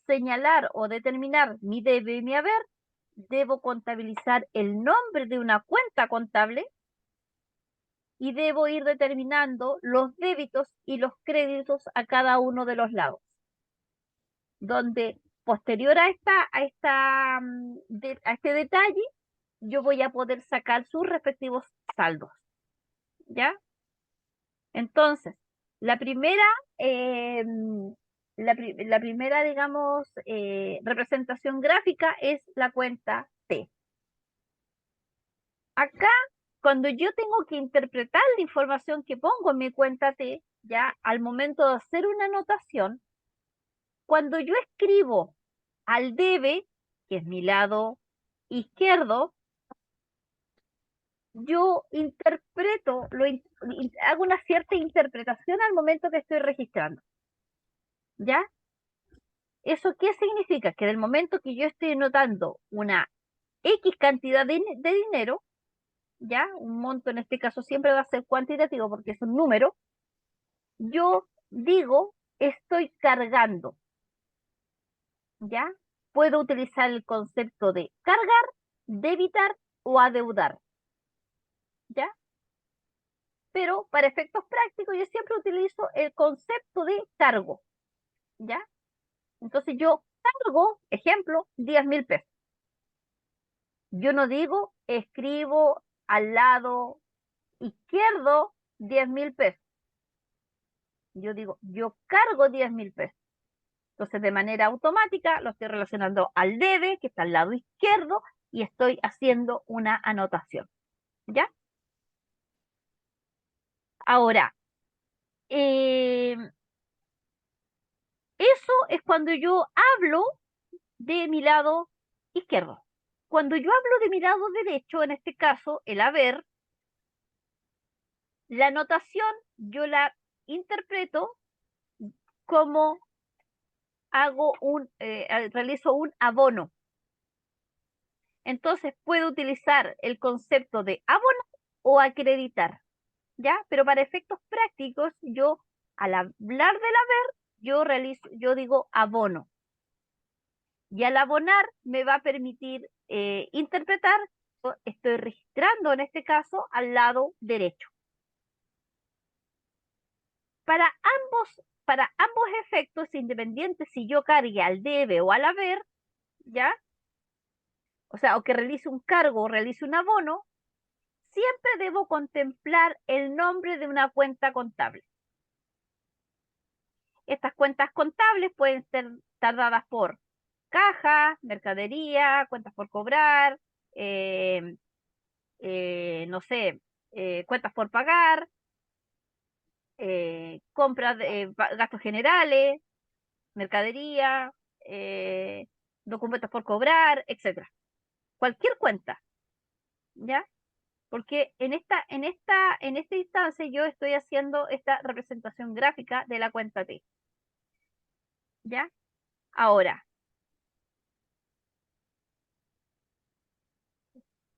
señalar o determinar mi debe y mi haber, debo contabilizar el nombre de una cuenta contable y debo ir determinando los débitos y los créditos a cada uno de los lados, donde posterior a este detalle, yo voy a poder sacar sus respectivos saldos, ¿ya? Entonces, la primera, eh, la primera, digamos, representación gráfica es la cuenta T. Acá, cuando yo tengo que interpretar la información que pongo en mi cuenta T, ya al momento de hacer una anotación, cuando yo escribo al debe, que es mi lado izquierdo, yo interpreto, hago una cierta interpretación al momento que estoy registrando. ¿Ya? ¿Eso qué significa? Que del momento que yo estoy anotando una X cantidad de dinero, ¿ya? Un monto en este caso siempre va a ser cuantitativo porque es un número, yo digo, estoy cargando, ¿ya? Puedo utilizar el concepto de cargar, debitar o adeudar, ¿ya? Pero para efectos prácticos yo siempre utilizo el concepto de cargo, ¿ya? Entonces yo cargo, ejemplo, 10.000 pesos. Yo no digo, escribo al lado izquierdo 10.000 pesos. Yo digo, yo cargo 10.000 pesos. Entonces, de manera automática, lo estoy relacionando al debe, que está al lado izquierdo, y estoy haciendo una anotación. ¿Ya? Ahora, eso es cuando yo hablo de mi lado izquierdo. Cuando yo hablo de mi lado derecho, en este caso, el haber, la anotación yo la interpreto como realizo un abono. Entonces puedo utilizar el concepto de abono o acreditar, ¿ya? Pero para efectos prácticos, yo al hablar del haber, yo digo abono. Y al abonar me va a permitir interpretar, estoy registrando en este caso al lado derecho. Para ambos efectos, independientes si yo cargue al debe o al haber, ¿ya? O sea, o que realice un cargo o realice un abono, siempre debo contemplar el nombre de una cuenta contable. Estas cuentas contables pueden ser tardadas por caja, mercadería, cuentas por cobrar, no sé, cuentas por pagar, compras, gastos generales, mercadería, documentos por cobrar, etcétera. Cualquier cuenta, ¿ya? Porque en esta instancia yo estoy haciendo esta representación gráfica de la cuenta T. ¿Ya? Ahora,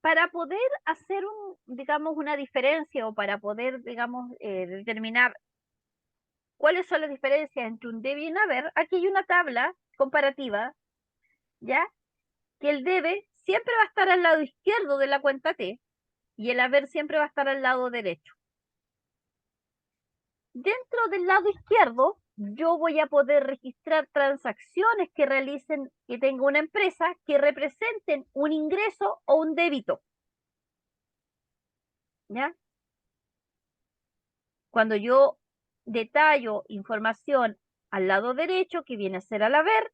para poder hacer digamos, una diferencia o para poder, digamos, determinar cuáles son las diferencias entre un debe y un haber, aquí hay una tabla comparativa, ¿ya? Que el debe siempre va a estar al lado izquierdo de la cuenta T y el haber siempre va a estar al lado derecho. Dentro del lado izquierdo, yo voy a poder registrar transacciones que tenga una empresa que representen un ingreso o un débito. ¿Ya? Cuando yo detallo información al lado derecho, que viene a ser al haber,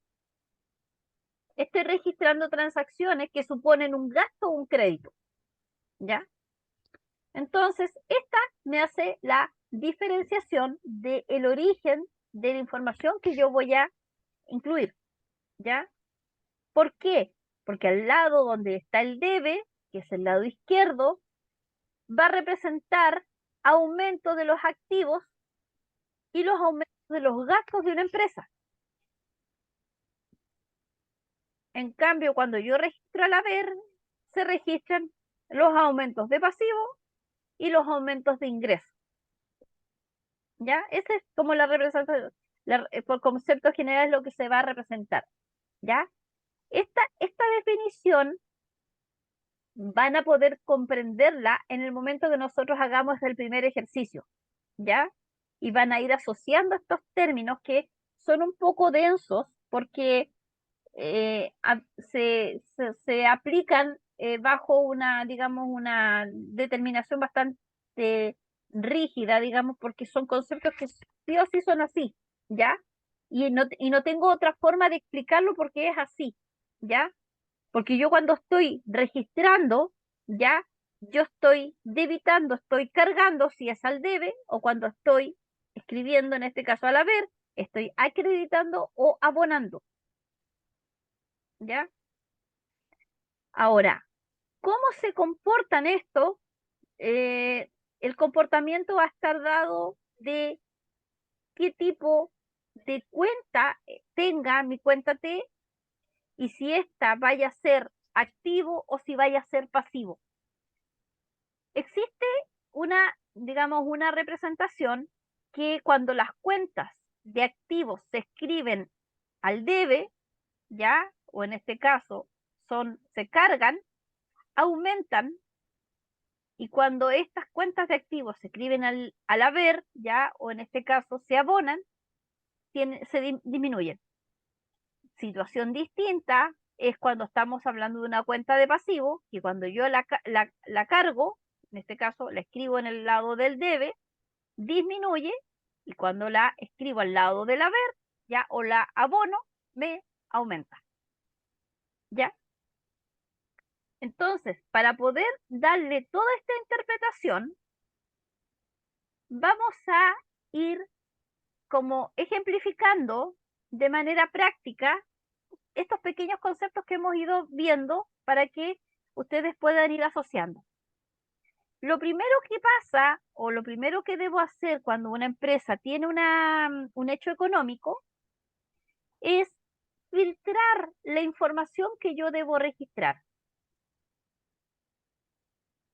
estoy registrando transacciones que suponen un gasto o un crédito. ¿Ya? Entonces, esta me hace la diferenciación del origen de la información que yo voy a incluir. ¿Ya? ¿Por qué? Porque al lado donde está el debe, que es el lado izquierdo, va a representar aumento de los activos y los aumentos de los gastos de una empresa. En cambio, cuando yo registro al haber, se registran los aumentos de pasivo y los aumentos de ingreso. ¿Ya? Esa es como la representación, por concepto general es lo que se va a representar. ¿Ya? Esta definición van a poder comprenderla en el momento que nosotros hagamos el primer ejercicio, ¿ya? Y van a ir asociando estos términos que son un poco densos porque se aplican bajo una, digamos, una determinación bastante rígida, digamos, porque son conceptos que sí o sí son así, ¿ya? Y no tengo otra forma de explicarlo porque es así, ¿ya? Porque yo cuando estoy registrando, ya, yo estoy debitando, estoy cargando si es al debe, o cuando estoy escribiendo, en este caso al haber, estoy acreditando o abonando. ¿Ya? Ahora, ¿cómo se comportan estos? El comportamiento va a estar dado de qué tipo de cuenta tenga mi cuenta T y si esta vaya a ser activo o si vaya a ser pasivo. Existe una, digamos, una representación que cuando las cuentas de activos se escriben al debe, ¿ya? O en este caso se cargan, aumentan, y cuando estas cuentas de activos se escriben al haber, ¿ya? O en este caso se abonan, disminuyen. Situación distinta es cuando estamos hablando de una cuenta de pasivo, que cuando yo la cargo, en este caso la escribo en el lado del debe, disminuye, y cuando la escribo al lado del haber, ya, o la abono, me aumenta. ¿Ya? Entonces, para poder darle toda esta interpretación, vamos a ir como ejemplificando de manera práctica estos pequeños conceptos que hemos ido viendo para que ustedes puedan ir asociando. Lo primero que pasa o lo primero que debo hacer cuando una empresa tiene un hecho económico es filtrar la información que yo debo registrar.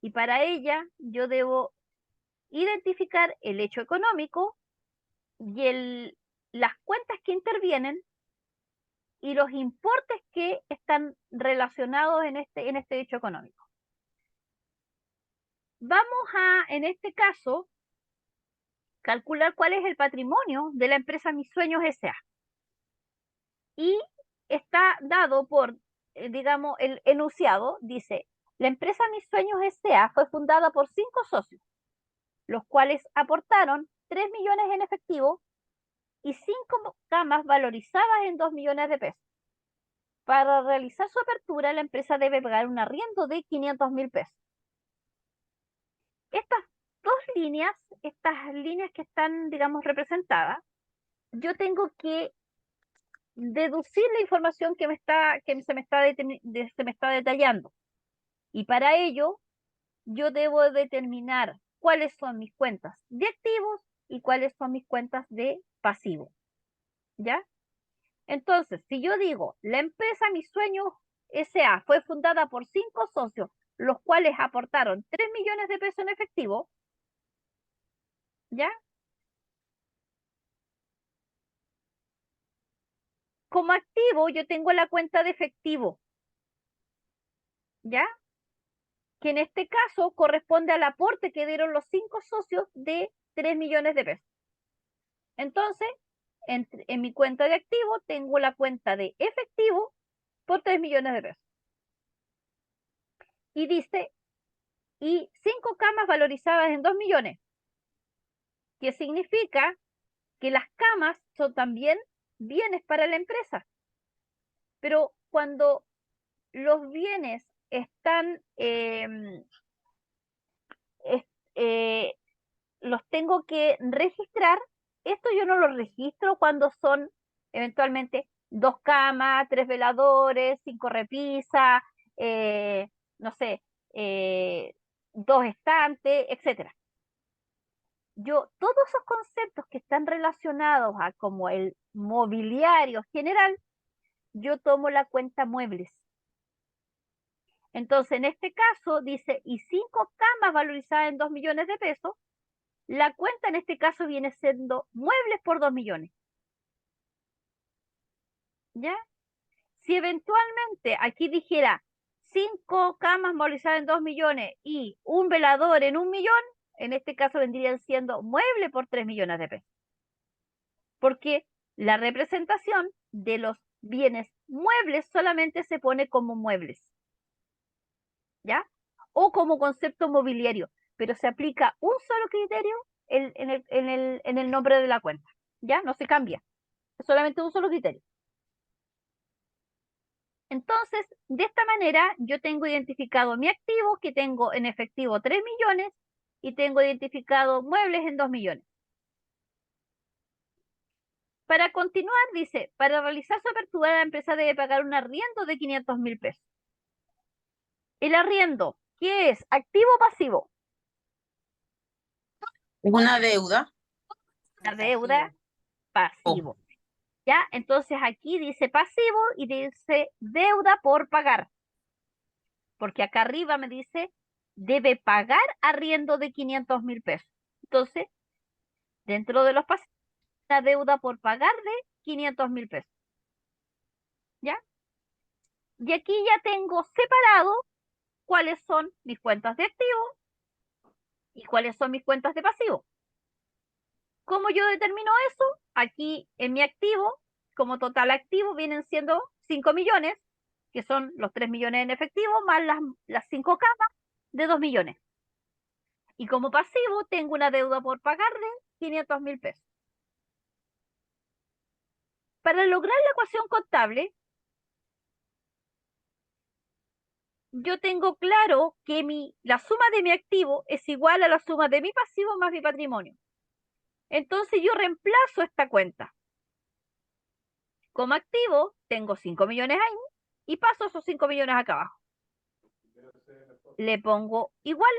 Y para ella yo debo identificar el hecho económico y las cuentas que intervienen y los importes que están relacionados en este hecho económico. Vamos a, en este caso, calcular cuál es el patrimonio de la empresa Mis Sueños S.A. Y está dado por, digamos, el enunciado, dice, la empresa Mis Sueños S.A. fue fundada por 5 socios, los cuales aportaron 3 millones en efectivo y 5 camas valorizadas en 2 millones de pesos. Para realizar su apertura, la empresa debe pagar un arriendo de 500.000 pesos. Estas estas líneas que están, digamos, representadas, yo tengo que deducir la información que se me está detallando. Y para ello, yo debo determinar cuáles son mis cuentas de activos y cuáles son mis cuentas de pasivos. ¿Ya? Entonces, si yo digo, la empresa Mis Sueños S.A. fue fundada por 5 socios, los cuales aportaron 3 millones de pesos en efectivo, ¿ya? Como activo, yo tengo la cuenta de efectivo, ¿ya? Que en este caso corresponde al aporte que dieron los 5 socios de 3 millones de pesos. Entonces, en mi cuenta de activo tengo la cuenta de efectivo por 3 millones de pesos. Y dice, y 5 camas valorizadas en 2 millones, que significa que las camas son también bienes para la empresa. Pero cuando los bienes están, los tengo que registrar, esto yo no lo registro cuando son eventualmente 2 camas, 3 veladores, 5 repisas, no sé, 2 estantes, etcétera. todos esos conceptos que están relacionados a como el mobiliario general, yo tomo la cuenta muebles. Entonces, en este caso, dice, y 5 camas valorizadas en 2 millones de pesos, la cuenta en este caso viene siendo muebles por 2 millones. ¿Ya? Si eventualmente aquí dijera 5 camas valorizadas en 2 millones y un velador en 1 millón, en este caso vendrían siendo muebles por 3 millones de pesos. Porque la representación de los bienes muebles solamente se pone como muebles. ¿Ya? O como concepto mobiliario, pero se aplica un solo criterio en el nombre de la cuenta. ¿Ya? No se cambia. Es solamente un solo criterio. Entonces, de esta manera, yo tengo identificado mi activo, que tengo en efectivo 3 millones, y tengo identificado muebles en 2 millones. Para continuar, dice, para realizar su apertura, la empresa debe pagar un arriendo de 500.000 pesos. El arriendo, ¿qué es? ¿Activo o pasivo? Es una deuda. La deuda, pasivo. ¿Ya? Entonces aquí dice pasivo y dice deuda por pagar. Porque acá arriba me dice debe pagar arriendo de 500.000 pesos. Entonces, dentro de los pasivos, la deuda por pagar de 500.000 pesos. ¿Ya? Y aquí ya tengo separado cuáles son mis cuentas de activo y cuáles son mis cuentas de pasivo. ¿Cómo yo determino eso? Aquí en mi activo, como total activo, vienen siendo 5 millones, que son los 3 millones en efectivo, más las 5 camas de 2 millones. Y como pasivo, tengo una deuda por pagar de 500.000 pesos. Para lograr la ecuación contable, yo tengo claro que la suma de mi activo es igual a la suma de mi pasivo más mi patrimonio. Entonces yo reemplazo esta cuenta. Como activo, tengo 5 millones ahí y paso esos 5 millones acá abajo. Le pongo igual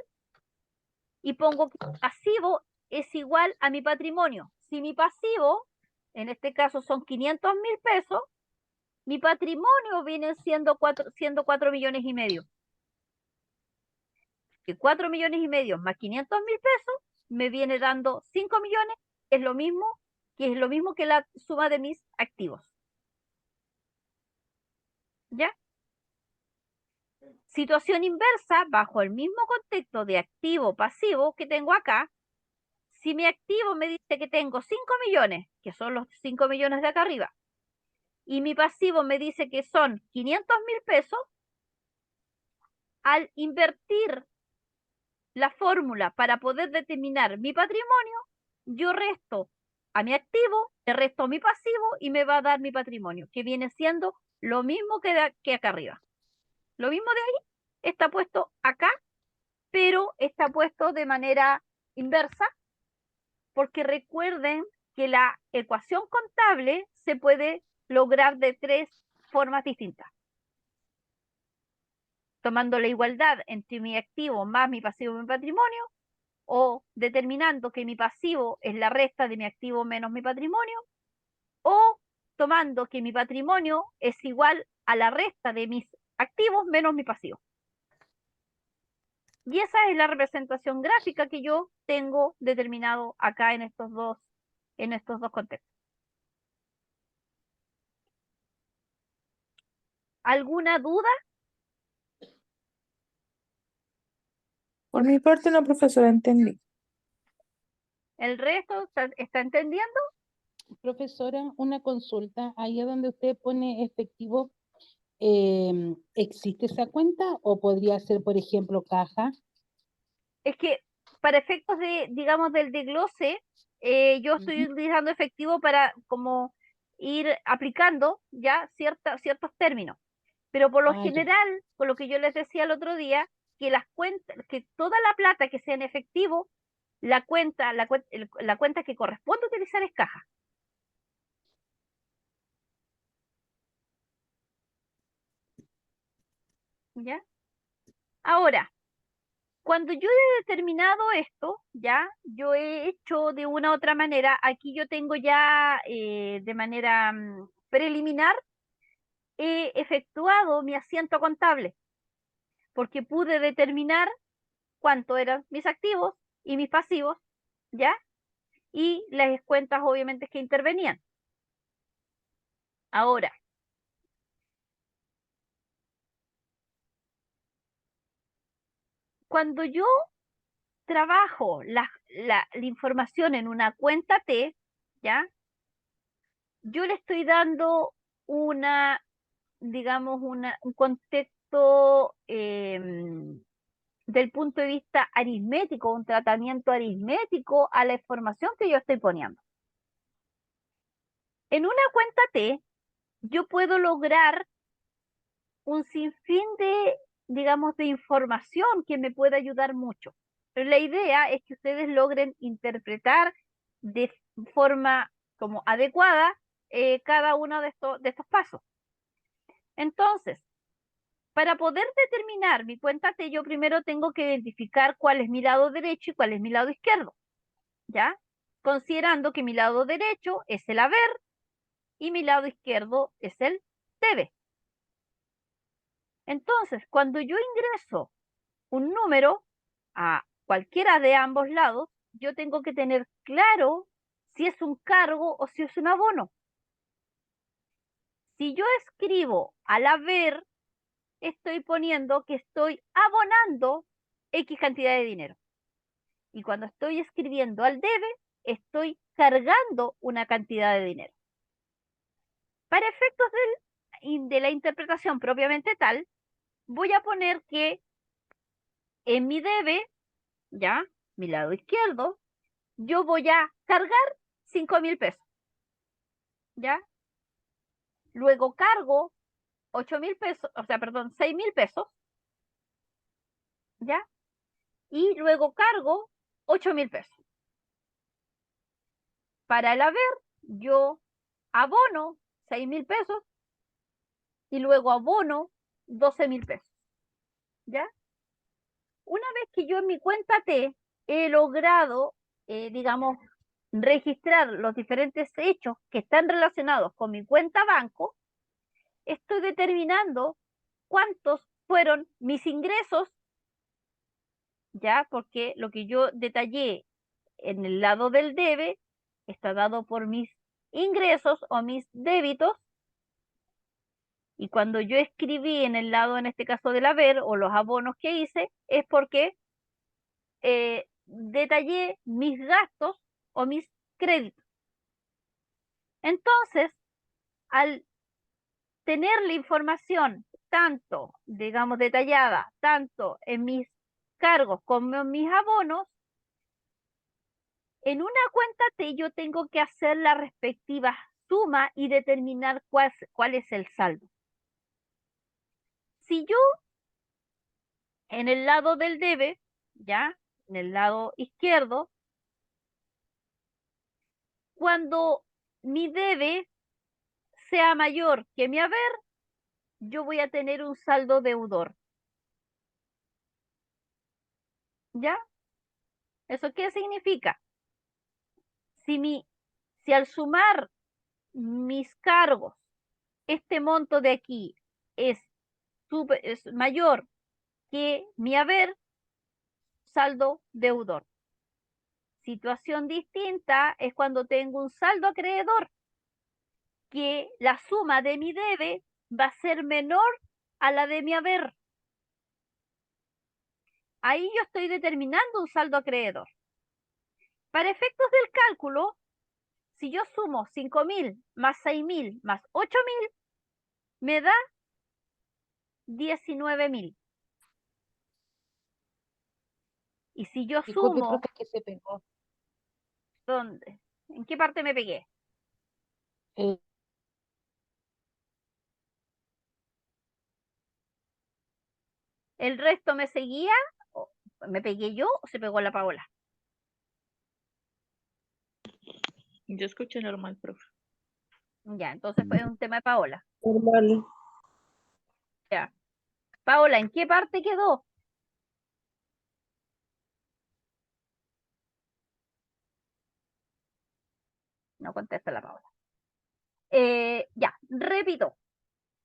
y pongo que mi pasivo es igual a mi patrimonio. Si mi pasivo, en este caso son 500.000 pesos, mi patrimonio viene siendo 4 millones y medio. Que 4 millones y medio más 500.000 pesos me viene dando 5 millones, es lo mismo que la suma de mis activos. ¿Ya? Situación inversa, bajo el mismo contexto de activo-pasivo que tengo acá, si mi activo me dice que tengo 5 millones, que son los 5 millones de acá arriba, y mi pasivo me dice que son 500.000 pesos, al invertir la fórmula para poder determinar mi patrimonio, yo resto a mi activo, le resto a mi pasivo y me va a dar mi patrimonio, que viene siendo lo mismo que acá arriba. Lo mismo de ahí está puesto acá, pero está puesto de manera inversa, porque recuerden que la ecuación contable se puede lograr de 3 formas distintas. Tomando la igualdad entre mi activo más mi pasivo y mi patrimonio, o determinando que mi pasivo es la resta de mi activo menos mi patrimonio, o tomando que mi patrimonio es igual a la resta de mis activos menos mi pasivo. Y esa es la representación gráfica que yo tengo determinado acá en estos dos contextos. ¿Alguna duda? Por mi parte, no, profesora, entendí. ¿El resto está entendiendo? Profesora, una consulta. Ahí es donde usted pone efectivo, ¿existe esa cuenta o podría ser, por ejemplo, caja? Es que para efectos de, digamos, del desglose, yo estoy utilizando efectivo para como ir aplicando ya ciertos términos. Pero por lo Ya. general, por lo que yo les decía el otro día, que las cuentas, que toda la plata que sea en efectivo, la cuenta que corresponde utilizar es caja. ¿Ya? Ahora, Cuando yo he determinado esto, ya, yo he hecho de una u otra manera, aquí yo tengo ya de manera preliminar, he efectuado mi asiento contable, porque pude determinar cuánto eran mis activos y mis pasivos, ¿ya? Y las cuentas obviamente que intervenían. Ahora, cuando yo trabajo la información en una cuenta T, ¿ya? Yo le estoy dando una, digamos, un contexto del punto de vista aritmético, un tratamiento aritmético a la información que yo estoy poniendo. En una cuenta T, yo puedo lograr un sinfín de, digamos, de información que me puede ayudar mucho. Pero la idea es que ustedes logren interpretar de forma como adecuada cada uno de estos pasos. Entonces, para poder determinar mi cuenta T, yo primero tengo que identificar cuál es mi lado derecho y cuál es mi lado izquierdo, ¿ya? Considerando que mi lado derecho es el haber y mi lado izquierdo es el debe. Entonces, cuando yo ingreso un número a cualquiera de ambos lados, yo tengo que tener claro si es un cargo o si es un abono. Si yo escribo al haber, estoy poniendo que estoy abonando X cantidad de dinero. Y cuando estoy escribiendo al debe, estoy cargando una cantidad de dinero. Para efectos de la interpretación propiamente tal, voy a poner que en mi debe, ya, mi lado izquierdo, yo voy a cargar 5.000 pesos, ¿ya? Luego cargo 8.000 pesos, o sea, perdón, 6.000 pesos, ¿ya? Y luego cargo 8.000 pesos. Para el haber, yo abono 6.000 pesos y luego abono 12.000 pesos, ¿ya? Una vez que yo en mi cuenta T he logrado, digamos, registrar los diferentes hechos que están relacionados con mi cuenta banco, estoy determinando cuántos fueron mis ingresos, ¿ya? Porque lo que yo detallé en el lado del debe está dado por mis ingresos o mis débitos. Y cuando yo escribí en el lado, en este caso del haber o los abonos que hice, es porque detallé mis gastos o mis créditos. Entonces, al tener la información tanto, digamos, detallada, tanto en mis cargos como en mis abonos, en una cuenta T yo tengo que hacer la respectiva suma y determinar cuál es el saldo. Si yo en el lado del debe, ya, en el lado izquierdo, cuando mi debe sea mayor que mi haber, yo voy a tener un saldo deudor. ¿Ya? ¿Eso qué significa? Si al sumar mis cargos, este monto de aquí es mayor que mi haber, saldo deudor. Situación distinta es cuando tengo un saldo acreedor, que la suma de mi debe va a ser menor a la de mi haber. Ahí yo estoy determinando un saldo acreedor. Para efectos del cálculo, si yo sumo 5.000 más 6.000 más 8.000, me da 19.000. Y si yo Disculpe, sumo, profe, que se pegó. ¿dónde? ¿En qué parte me pegué? Eh, ¿El resto me seguía? ¿O me pegué yo o se pegó la Paola? Yo escuché normal, profe. Ya, entonces fue un tema de Paola. Normal. Ya. Paola, ¿en qué parte quedó? No contesta la Paola. Ya, repito.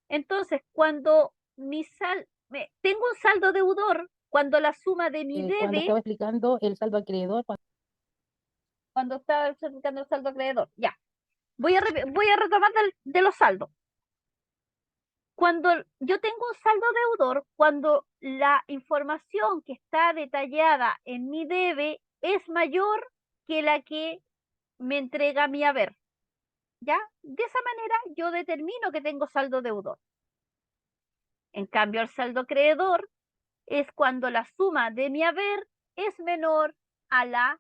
Entonces, cuando tengo un saldo deudor, cuando la suma de mi Cuando debe, estaba explicando el saldo acreedor, cuando estaba explicando el saldo acreedor, ya. Voy a retomar de los saldos. Cuando yo tengo un saldo deudor, cuando la información que está detallada en mi debe es mayor que la que me entrega mi haber. ¿Ya? De esa manera yo determino que tengo saldo deudor. En cambio, el saldo acreedor es cuando la suma de mi haber es menor a la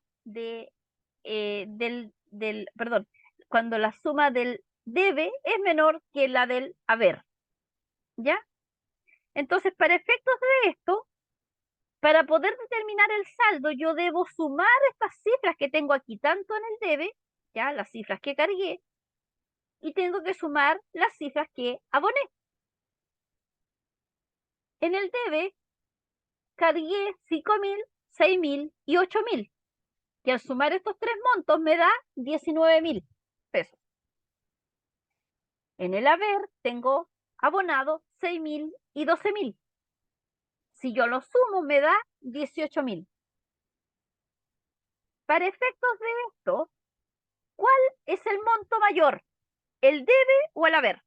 perdón, cuando la suma del debe es menor que la del haber. ¿Ya? Entonces, para efectos de esto, para poder determinar el saldo, yo debo sumar estas cifras que tengo aquí, tanto en el debe, ya, las cifras que cargué, y tengo que sumar las cifras que aboné. En el debe, cargué 5.000, 6.000 y 8.000, que al sumar estos tres montos me da 19.000 pesos. En el haber, tengo abonado 6.000 y 12.000. Si yo lo sumo, me da 18.000. Para efectos de esto, ¿cuál es el monto mayor? ¿El debe o el haber?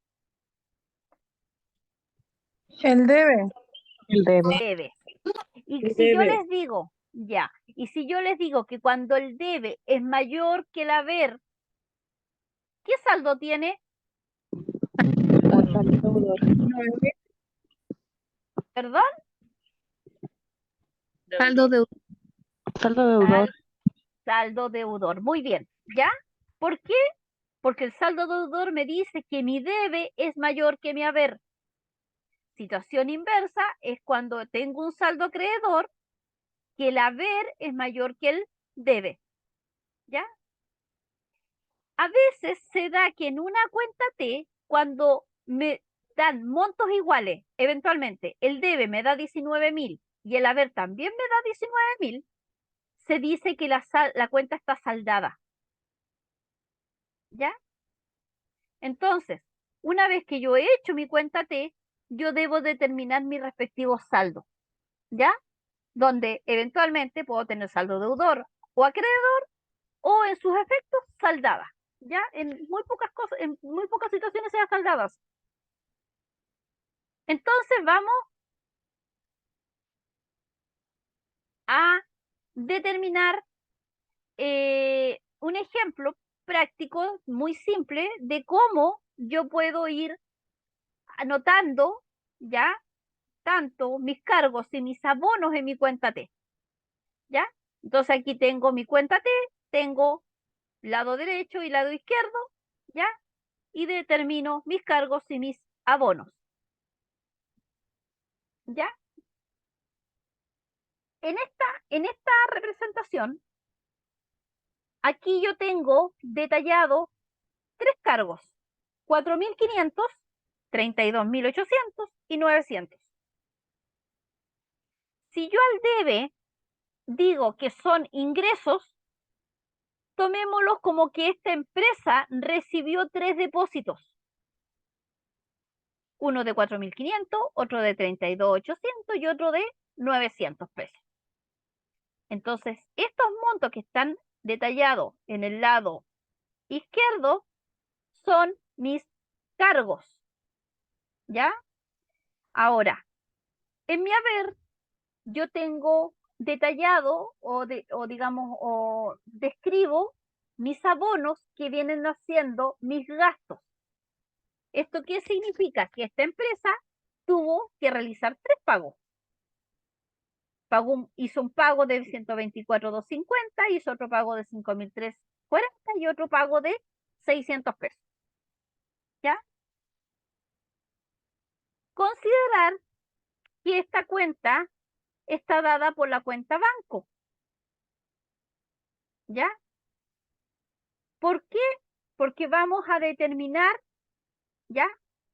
El debe. El debe. Debe. Y El si yo debe. les digo, ya, y si yo les digo que cuando el debe es mayor que el haber, ¿qué saldo tiene? ¿Perdón? Saldo deudor. Saldo deudor. Saldo deudor. Muy bien. ¿Ya? ¿Por qué? Porque el saldo deudor me dice que mi debe es mayor que mi haber. Situación inversa es cuando tengo un saldo acreedor que el haber es mayor que el debe. ¿Ya? A veces se da que en una cuenta T, cuando me dan montos iguales, eventualmente el debe me da 19.000 y el haber también me da 19.000, se dice que la cuenta está saldada. ¿Ya? Entonces, una vez que yo he hecho mi cuenta T, yo debo determinar mi respectivo saldo. ¿Ya? Donde eventualmente puedo tener saldo deudor o acreedor o en sus efectos saldada. ¿Ya? En muy pocas cosas, en muy pocas situaciones sean saldadas. Entonces vamos a determinar un ejemplo práctico muy simple de cómo yo puedo ir anotando ya tanto mis cargos y mis abonos en mi cuenta T. ¿Ya? Entonces aquí tengo mi cuenta T, tengo lado derecho y lado izquierdo, ¿ya? Y determino mis cargos y mis abonos. ¿Ya? En esta representación, aquí yo tengo detallado tres cargos: 4.500, 32.800 y 900. Si yo al debe digo que son ingresos, tomémoslo como que esta empresa recibió tres depósitos. Uno de 4.500, otro de 32.800 y otro de 900 pesos. Entonces, estos montos que están detallados en el lado izquierdo son mis cargos. ¿Ya? Ahora, en mi haber, yo tengo detallado o describo mis abonos que vienen haciendo mis gastos. ¿Esto qué significa? Que esta empresa tuvo que realizar tres pagos. Hizo un pago de 124.250, hizo otro pago de 5.340 y otro pago de 600 pesos. ¿Ya? Considerar que esta cuenta está dada por la cuenta banco. ¿Ya? ¿Por qué? Porque vamos a determinar, ¿ya?,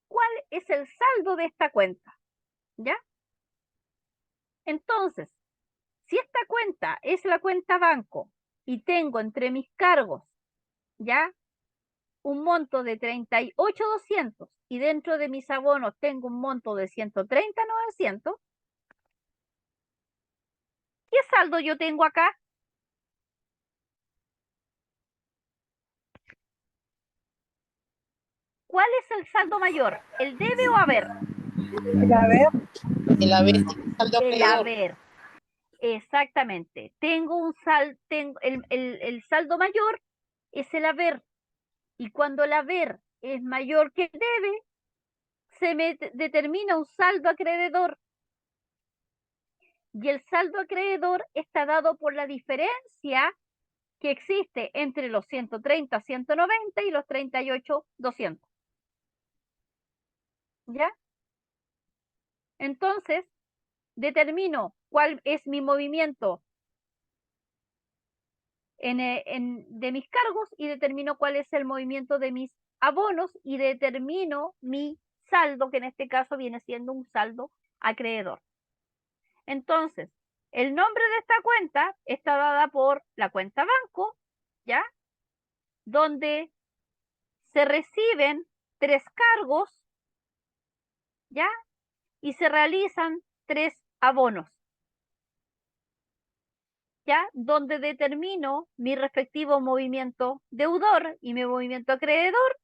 cuál es el saldo de esta cuenta. ¿Ya? Entonces, si esta cuenta es la cuenta banco y tengo entre mis cargos, ¿ya?, un monto de 38.200 y dentro de mis abonos tengo un monto de 130.900, ¿qué saldo yo tengo acá? ¿Cuál es el saldo mayor? ¿El debe o haber? El haber. El haber, saldo El acreedor. haber. Exactamente. Tengo el saldo mayor es el haber. Y cuando el haber es mayor que el debe, se me determina un saldo acreedor. Y el saldo acreedor está dado por la diferencia que existe entre los 130, 190 y los 38, 200. ¿Ya? Entonces, determino cuál es mi movimiento de mis cargos y determino cuál es el movimiento de mis abonos y determino mi saldo, que en este caso viene siendo un saldo acreedor. Entonces, el nombre de esta cuenta está dada por la cuenta banco, ¿ya? Donde se reciben 3 cargos, ¿ya? Y se realizan 3 abonos, ¿ya? Donde determino mi respectivo movimiento deudor y mi movimiento acreedor,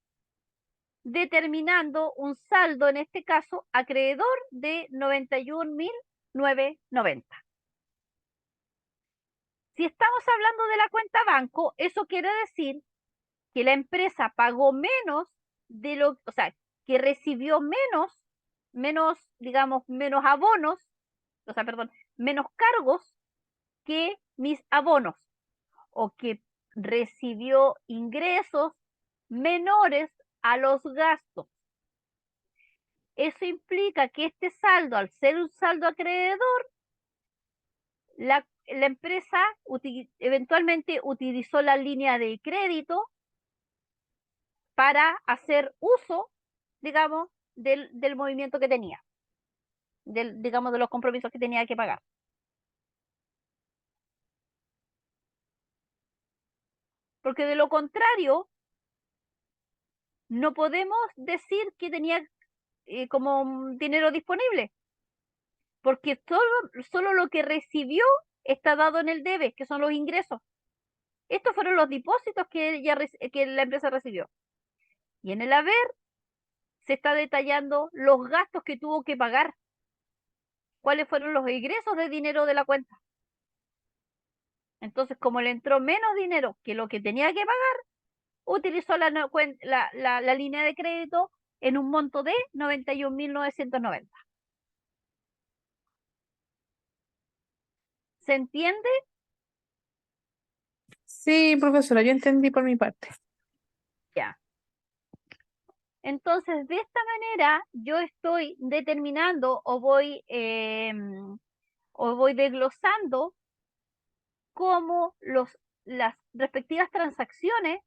determinando un saldo, en este caso, acreedor de 91.990. Si estamos hablando de la cuenta banco, eso quiere decir que la empresa pagó menos de lo, o sea, que recibió digamos, menos abonos, o sea, perdón, menos cargos que mis abonos, o que recibió ingresos menores a los gastos. Eso implica que este saldo, al ser un saldo acreedor, la empresa eventualmente utilizó la línea de crédito para hacer uso, digamos, del movimiento que tenía, digamos, de los compromisos que tenía que pagar. Porque de lo contrario, no podemos decir que tenía como dinero disponible, porque solo lo que recibió está dado en el debe, que son los ingresos. Estos fueron los depósitos que la empresa recibió. Y en el haber se está detallando los gastos que tuvo que pagar, cuáles fueron los ingresos de dinero de la cuenta. Entonces, como le entró menos dinero que lo que tenía que pagar, utilizó la línea de crédito en un monto de 91.990. ¿Se entiende? Sí, profesora, yo entendí por mi parte. Ya. Entonces, de esta manera, yo estoy determinando o voy desglosando cómo las respectivas transacciones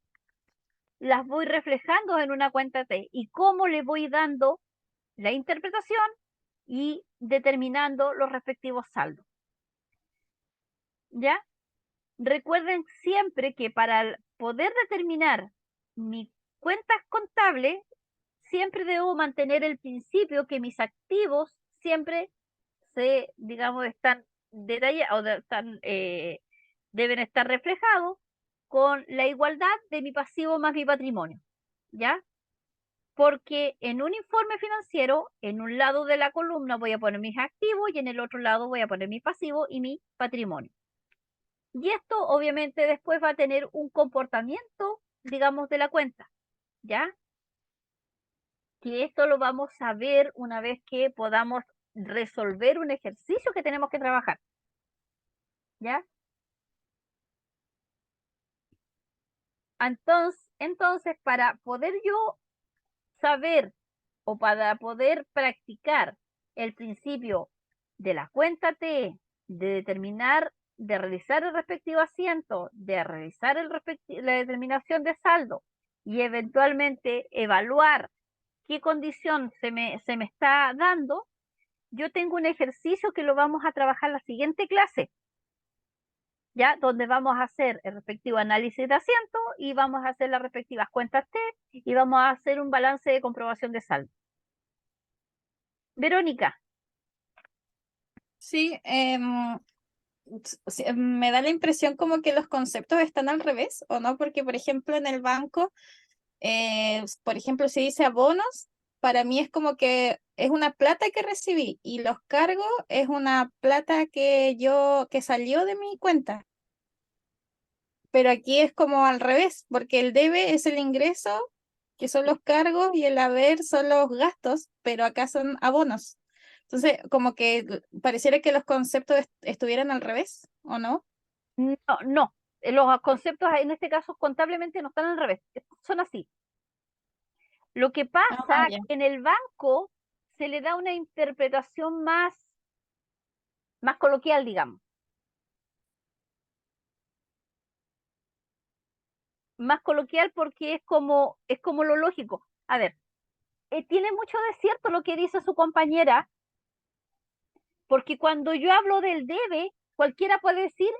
las voy reflejando en una cuenta T y cómo le voy dando la interpretación y determinando los respectivos saldos. ¿Ya? Recuerden siempre que para poder determinar mi cuenta contable, siempre debo mantener el principio que mis activos siempre digamos, están detallados, deben estar reflejados con la igualdad de mi pasivo más mi patrimonio, ¿ya? Porque en un informe financiero, en un lado de la columna voy a poner mis activos y en el otro lado voy a poner mi pasivo y mi patrimonio. Y esto obviamente después va a tener un comportamiento, digamos, de la cuenta, ¿ya? Que esto lo vamos a ver una vez que podamos resolver un ejercicio que tenemos que trabajar, ¿ya? Entonces, para poder yo saber o para poder practicar el principio de la cuenta T, de determinar, de realizar el respectivo asiento, de realizar la determinación de saldo y eventualmente evaluar qué condición se me está dando, yo tengo un ejercicio que lo vamos a trabajar la siguiente clase. ya, donde vamos a hacer el respectivo análisis de asiento y vamos a hacer las respectivas cuentas T y vamos a hacer un balance de comprobación de saldo. Verónica, Sí, me da la impresión como que los conceptos están al revés, ¿o no? Porque, por ejemplo, en el banco, por ejemplo, si dice abonos, para mí es como que es una plata que recibí y los cargos es una plata que salió de mi cuenta. Pero aquí es como al revés, porque el debe es el ingreso, que son los cargos, y el haber son los gastos, pero acá son abonos. Entonces, como que pareciera que los conceptos estuvieran al revés, ¿o no? no, no, los conceptos en este caso contablemente no están al revés, son así. Lo que pasa Ya. en el banco se le da una interpretación más coloquial, digamos. Más coloquial porque es como lo lógico. A ver, tiene mucho de cierto lo que dice su compañera, porque cuando yo hablo del debe, cualquiera puede decir,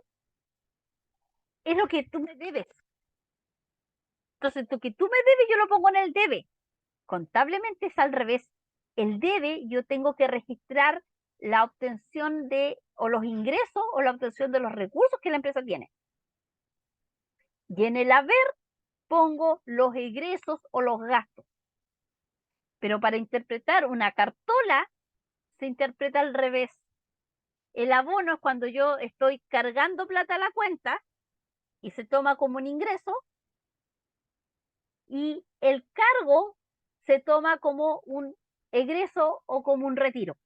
es lo que tú me debes. Entonces, lo que tú me debes, yo lo pongo en el debe. Contablemente es al revés. El debe, yo tengo que registrar la obtención de, o los ingresos, o la obtención de los recursos que la empresa tiene. Y en el haber pongo los egresos o los gastos. Pero para interpretar una cartola, se interpreta al revés. El abono es cuando yo estoy cargando plata a la cuenta y se toma como un ingreso, y el cargo se toma como un egreso o como un retiro.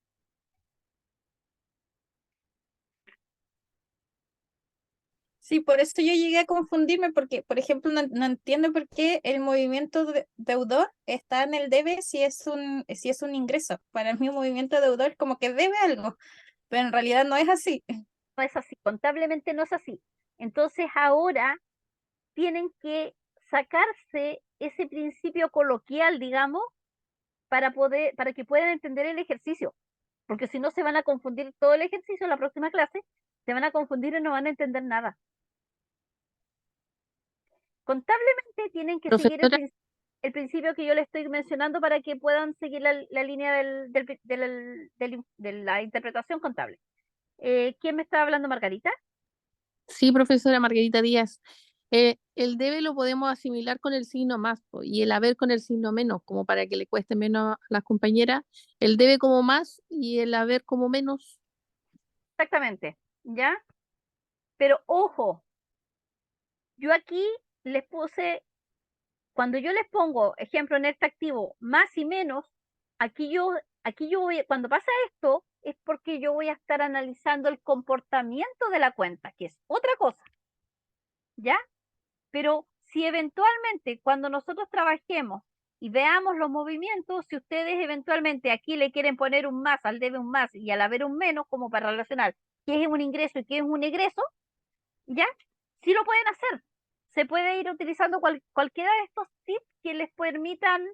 Sí, por eso yo llegué a confundirme, porque, por ejemplo, no entiendo por qué el movimiento deudor está en el debe si es un ingreso. Para mí un movimiento deudor es como que debe algo, pero en realidad no es así. No es así, contablemente no es así. Entonces ahora tienen que sacarse ese principio coloquial, digamos, para que puedan entender el ejercicio, porque si no se van a confundir todo el ejercicio en la próxima clase, se van a confundir y no van a entender nada. Contablemente tienen que seguir Profesora, el principio que yo les estoy mencionando para que puedan seguir la línea de la interpretación contable. ¿Quién me está hablando, Margarita? sí, profesora Margarita Díaz. El debe lo podemos asimilar con el signo más po, y el haber con el signo menos, como para que le cueste menos a las compañeras. El debe como más y el haber como menos. Exactamente, ¿ya? Pero ojo, yo aquí les puse, cuando yo les pongo, ejemplo, en este activo, más y menos, aquí yo voy, cuando pasa esto, es porque yo voy a estar analizando el comportamiento de la cuenta, que es otra cosa, ¿ya? Pero si eventualmente cuando nosotros trabajemos y veamos los movimientos, si ustedes eventualmente aquí le quieren poner un más al debe un más y al haber un menos, como para relacionar qué es un ingreso y qué es un egreso, ¿ya? Sí lo pueden hacer. Se puede ir utilizando cualquiera de estos tips que les permitan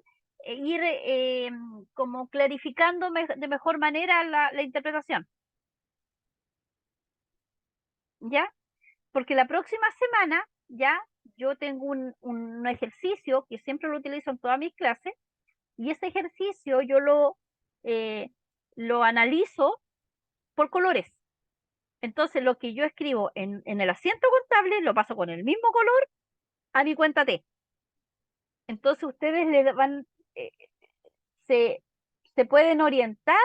ir como clarificando de mejor manera la interpretación, ¿ya? Porque la próxima semana ya yo tengo un ejercicio que siempre lo utilizo en todas mis clases, y ese ejercicio yo eh, lo analizo por colores. Entonces lo que yo escribo en el asiento contable lo paso con el mismo color a mi cuenta T. Entonces ustedes eh, se, se pueden orientar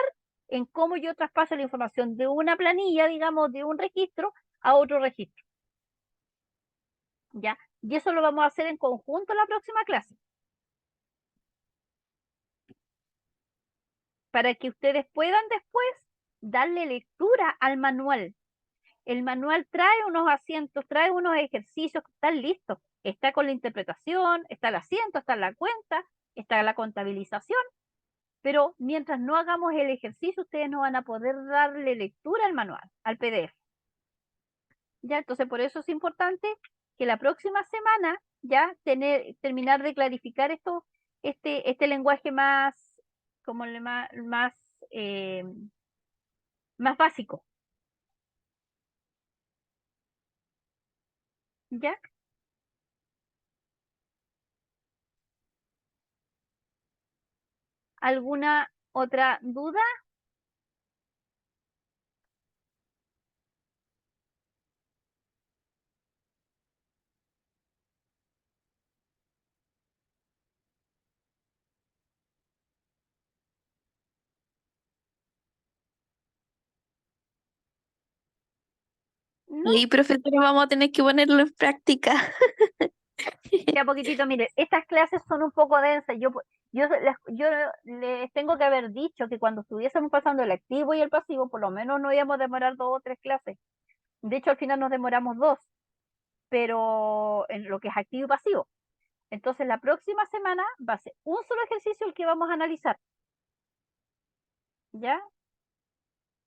en cómo yo traspaso la información de una planilla, digamos, de un registro a otro registro, ¿ya? Y eso lo vamos a hacer en conjunto en la próxima clase, para que ustedes puedan después darle lectura al manual. El manual trae unos asientos, trae unos ejercicios que están listos. Está con la interpretación, está el asiento, está la cuenta, está la contabilización, pero mientras no hagamos el ejercicio, ustedes no van a poder darle lectura al manual, al PDF. Ya, entonces por eso es importante que la próxima semana ya terminar de clarificar este lenguaje más, como eh, más básico. ¿Ya? ¿Alguna otra duda? ¿No? Y profesora, vamos a tener que ponerlo en práctica. Ya poquitito, mire, estas clases son un poco densas. Yo les tengo que haber dicho que cuando estuviésemos pasando el activo y el pasivo, por lo menos no íbamos a demorar 2 o 3 clases. De hecho, al final nos demoramos 2, pero en lo que es activo y pasivo. Entonces, la próxima semana va a ser un solo ejercicio el que vamos a analizar. ¿Ya?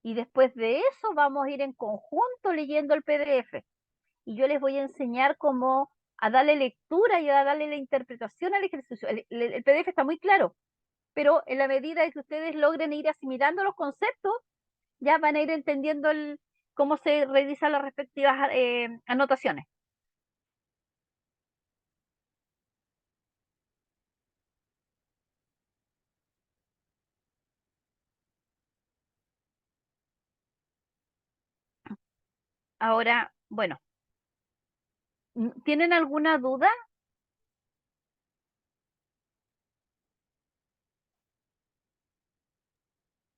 Y después de eso vamos a ir en conjunto leyendo el PDF. Y yo les voy a enseñar cómo a darle lectura y a darle la interpretación al ejercicio. El PDF está muy claro, pero en la medida de que ustedes logren ir asimilando los conceptos, ya van a ir entendiendo cómo se realizan las respectivas anotaciones. Ahora, bueno, ¿tienen alguna duda?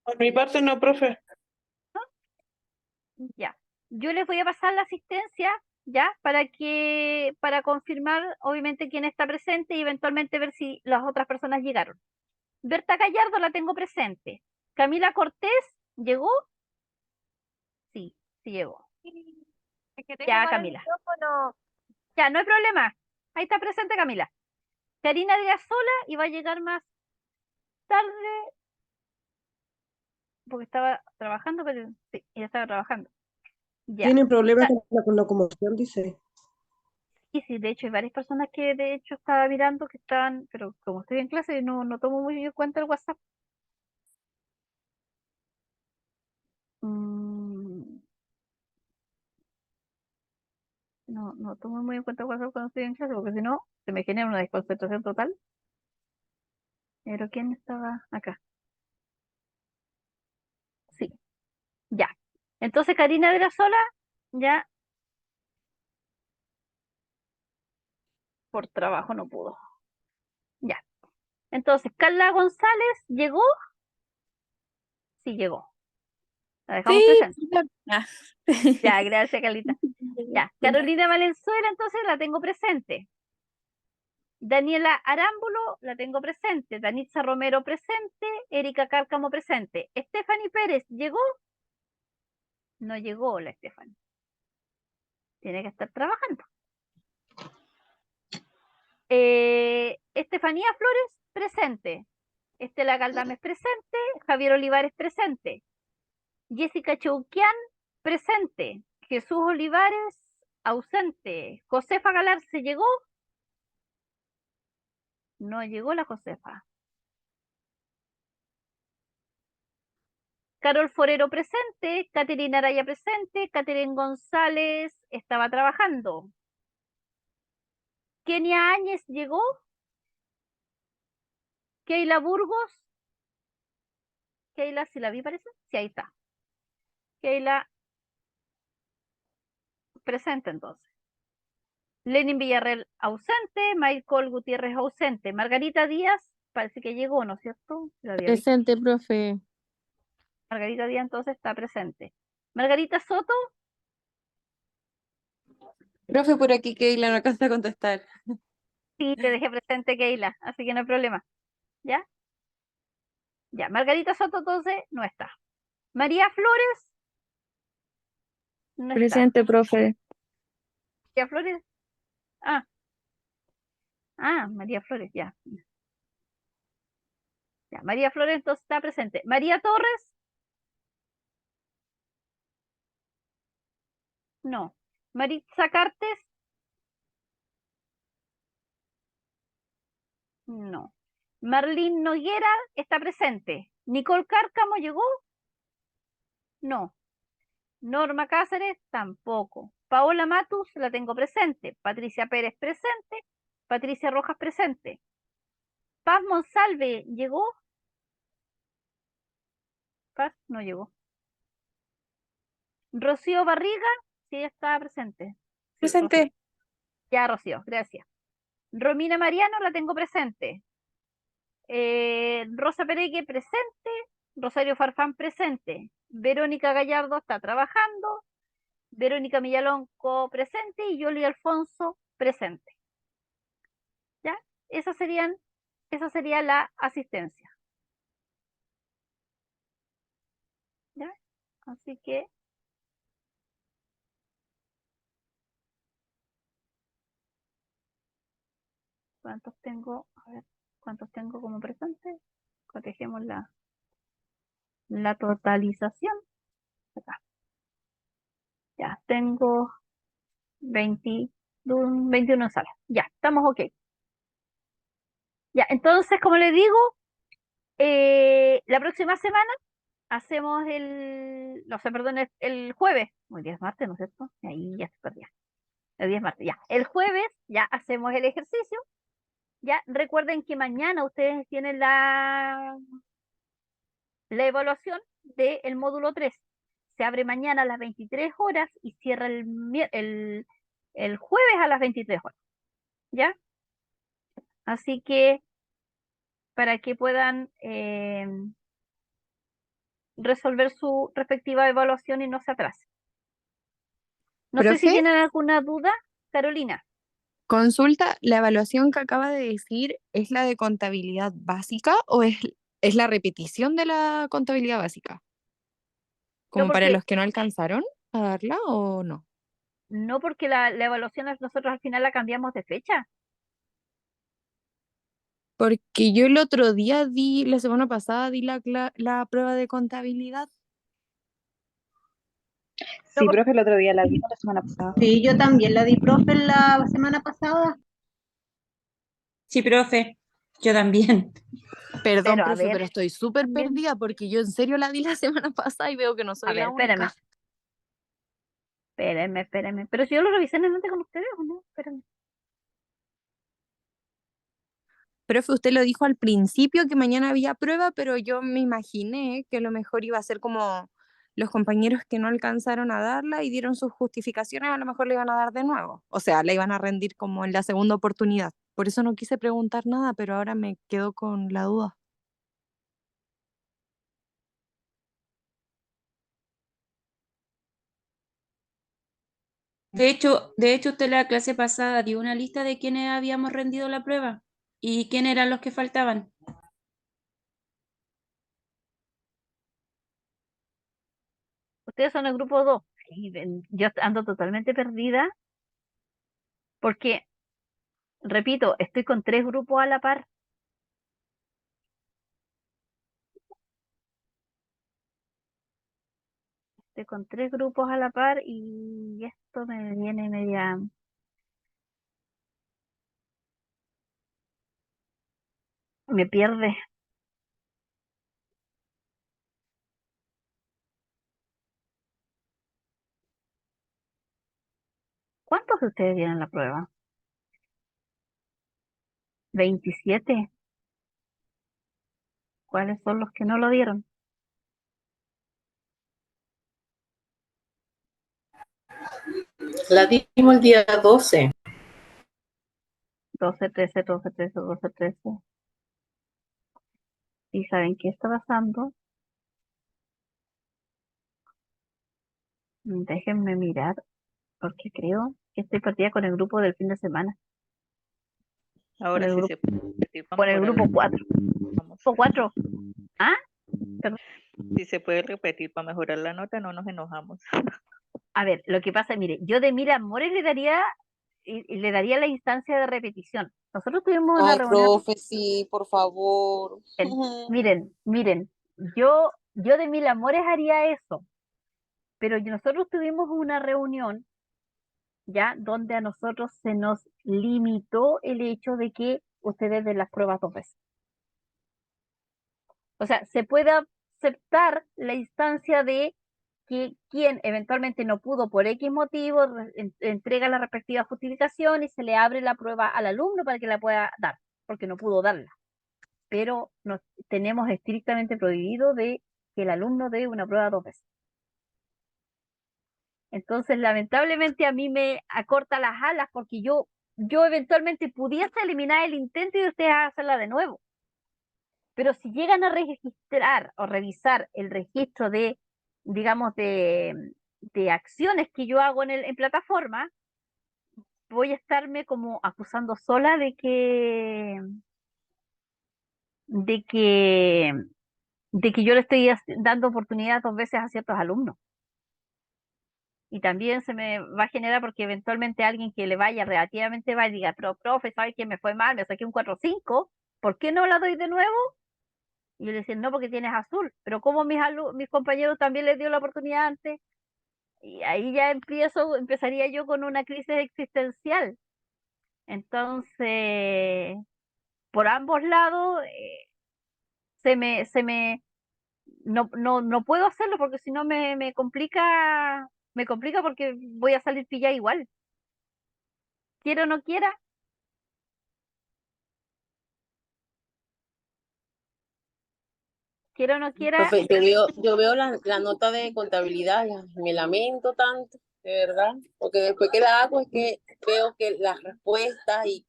Por mi parte no, profe. Ya. Yo les voy a pasar la asistencia, ya, para confirmar, obviamente, quién está presente y eventualmente ver si las otras personas llegaron. Berta Gallardo la tengo presente. Camila Cortés, ¿llegó? Sí, sí llegó. Es que tengo Ya, mal el Camila. micrófono. Ya, no hay problema. Ahí está presente Camila. Karina Díaz sola y va a llegar más tarde porque estaba trabajando, pero sí, ella estaba trabajando. Ya. Tienen problemas con la locomoción, dice. Y sí, de hecho, hay varias personas que de hecho estaba mirando que estaban, pero como estoy en clase, no tomo muy en cuenta el WhatsApp. Mm, no tomo muy en cuenta el WhatsApp cuando estoy en clase, porque si no, se me genera una desconcentración total. Pero ¿quién estaba acá? Sí, ya. Entonces, Karina de la Sola, ya por trabajo no pudo. Ya. Entonces, Carla González, ¿llegó? Sí, llegó. La dejamos Sí, presente. profesora. Ah. Ya, gracias, Carlita. Ya, Carolina Valenzuela, entonces la tengo presente. Daniela Arámbulo, la tengo presente. Danitza Romero presente. Erika Cárcamo presente. Stephanie Pérez, ¿llegó? No llegó la Stephanie. Tiene que estar trabajando. Estefanía Flores, presente. Estela Galdames, presente. Javier Olivares, presente. Jessica Chouquian, presente. Jesús Olivares, ausente. Josefa Galarse, ¿llegó? No llegó la Josefa. Carol Forero presente, Caterina Araya presente, Caterina González estaba trabajando. Kenia Áñez llegó. Keila Burgos. Keila, si la vi parece. Sí, ahí está. Keila presente entonces. Lenin Villarreal ausente, Michael Gutiérrez ausente. Margarita Díaz parece que llegó, ¿no es cierto? La había visto. Presente, profe. Margarita Díaz entonces está presente. Margarita Soto, Profe, por aquí Keila no alcanza a contestar. sí, te dejé presente Keila, así que no hay problema. ¿Ya? Ya, Margarita Soto entonces no está. María Flores, no está. Presente, profe. María Flores, María Flores, ya. Ya, María Flores entonces está presente. María Torres, no. Maritza Cartes, no. Marlene Noguera está presente. Nicole Cárcamo llegó, no. Norma Cáceres, tampoco. Paola Matus la tengo presente. Patricia Pérez presente. Patricia Rojas presente. Paz Monsalve, ¿llegó? Paz no llegó. Rocío Barriga, sí está presente. Sí, Presente. Rocío. Ya, Rocío, gracias. Romina Mariano la tengo presente. Rosa Pereque presente. Rosario Farfán presente. Verónica Gallardo está trabajando. Verónica Millalonco presente y Yoli Alfonso presente. ¿Ya? Esa sería la asistencia. ¿Ya? Así que ¿cuántos tengo? A ver, ¿cuántos tengo como presentes? Corregimos la totalización. Acá. Ya, tengo 21 salas. Ya, estamos ok. Ya, entonces, como les digo, la próxima semana hacemos no sé, perdón, el jueves. Hoy día es martes, ¿no es cierto? Ahí ya se perdía. El día es martes, ya. El jueves ya hacemos el ejercicio. Ya, recuerden que mañana ustedes tienen la evaluación del módulo 3. Se abre mañana a las 23 horas y cierra el jueves a las 23 horas. ¿Ya? Así que para que puedan resolver su respectiva evaluación y no se atrasen. No sé si Profe, tienen alguna duda, Carolina. consulta, ¿la evaluación que acaba de decir es la de contabilidad básica o es la repetición de la contabilidad básica? No ¿Como para porque, los que no alcanzaron a darla o no? no porque la evaluación nosotros al final la cambiamos de fecha. Porque yo el otro día la semana pasada di la prueba de contabilidad. No, Sí, profe, el otro día la vimos la semana pasada. Sí, yo también la di, profe, la semana pasada. Sí, profe, yo también. Perdón, pero a profe, ver, pero estoy súper también, perdida porque yo en serio la di la semana pasada y veo que no a soy ver, la espérame. única. Espérenme. Pero si yo lo revisé en el antes con ustedes, ¿o no? Espérenme. Profe, usted lo dijo al principio que mañana había prueba, pero yo me imaginé que lo mejor iba a ser como los compañeros que no alcanzaron a darla y dieron sus justificaciones, a lo mejor le iban a dar de nuevo. O sea, la iban a rendir como en la segunda oportunidad. Por eso no quise preguntar nada, pero ahora me quedo con la duda. De hecho, usted la clase pasada dio una lista de quienes habíamos rendido la prueba y quiénes eran los que faltaban. Ustedes son el grupo 2. Ay, yo ando totalmente perdida porque, repito, estoy con 3 grupos a la par. Estoy con 3 grupos a la par y esto me viene media... Me pierde. ¿Cuántos de ustedes tienen la prueba? 27. ¿Cuáles son los que no lo dieron? La dimos el día 12. 12, 13, 12, 13, 12, 13. ¿Y saben qué está pasando? Déjenme mirar, porque creo que estoy perdida con el grupo del fin de semana. Con Ahora el sí grupo, se puede repetir para con el mejorar grupo la 4. nota. ¿Grupo 4? ¿Ah? Perdón. Si se puede repetir para mejorar la nota, no nos enojamos. A ver, lo que pasa, mire, yo de Mil Amores le daría la instancia de repetición. Nosotros tuvimos una Ay, reunión, profe, sí, por favor. miren, yo de Mil Amores haría eso, pero nosotros tuvimos una reunión ya donde a nosotros se nos limitó el hecho de que ustedes den las pruebas 2 veces. O sea, se puede aceptar la instancia de que quien eventualmente no pudo por X motivo, entrega la respectiva justificación y se le abre la prueba al alumno para que la pueda dar, porque no pudo darla. Pero nos tenemos estrictamente prohibido de que el alumno dé una prueba 2 veces. Entonces, lamentablemente a mí me acorta las alas porque yo eventualmente pudiese eliminar el intento y de ustedes hacerla de nuevo. Pero si llegan a registrar o revisar el registro de, digamos, de acciones que yo hago en plataforma, voy a estarme como acusando sola de que, de que yo le estoy dando oportunidad 2 veces a ciertos alumnos. Y también se me va a generar porque eventualmente alguien que le vaya relativamente va y diga, pero profe, ¿sabes que me fue mal? Me saqué un 4.5, ¿por qué no la doy de nuevo? Y yo le decía, no, porque tienes azul, pero como mis compañeros también les dio la oportunidad antes, y ahí ya empezaría yo con una crisis existencial. Entonces, por ambos lados, no puedo hacerlo porque si no me complica porque voy a salir pillada igual. Quiera o no quiera, quiera o no quiera, Profe, yo veo la nota de contabilidad, me lamento tanto, de verdad, porque después que la hago es que veo que las respuestas y,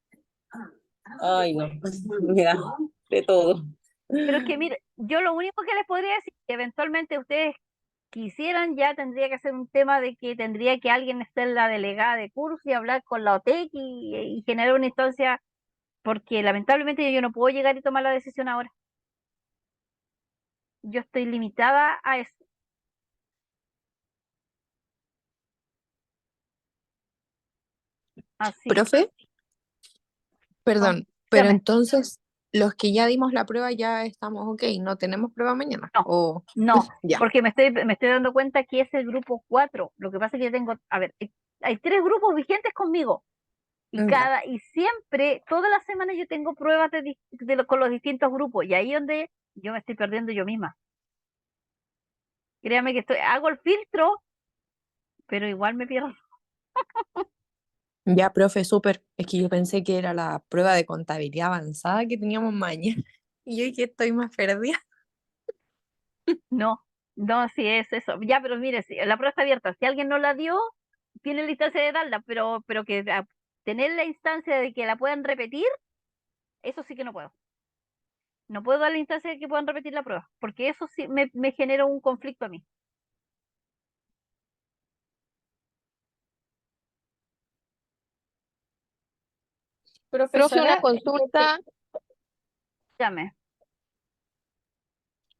ay no, mira, de todo. pero es que mire, yo lo único que les podría decir, que eventualmente ustedes quisieran, ya tendría que ser un tema de que tendría que alguien estar en la delegada de curso y hablar con la OTEC y generar una instancia, porque lamentablemente yo no puedo llegar y tomar la decisión ahora. Yo estoy limitada a eso. Así Profe, perdón, pero dígame. entonces los que ya dimos la prueba ya estamos ok, no tenemos prueba mañana. No, O no, ya. porque me estoy dando cuenta que es el grupo 4. Lo que pasa es que yo tengo, a ver, hay 3 grupos vigentes conmigo. Ya. Y siempre, todas las semanas yo tengo pruebas con los distintos grupos. Y ahí donde yo me estoy perdiendo yo misma. Créame que hago el filtro, pero igual me pierdo. Ya, profe, súper. Es que yo pensé que era la prueba de contabilidad avanzada que teníamos mañana. Y yo que estoy más perdida. No, no, sí es eso. Ya, pero mire, si la prueba está abierta. Si alguien no la dio, tiene la instancia de darla, pero que tener la instancia de que la puedan repetir, eso sí que no puedo. No puedo dar la instancia de que puedan repetir la prueba, porque eso sí me genera un conflicto a mí. Profe, Profesora, Llame.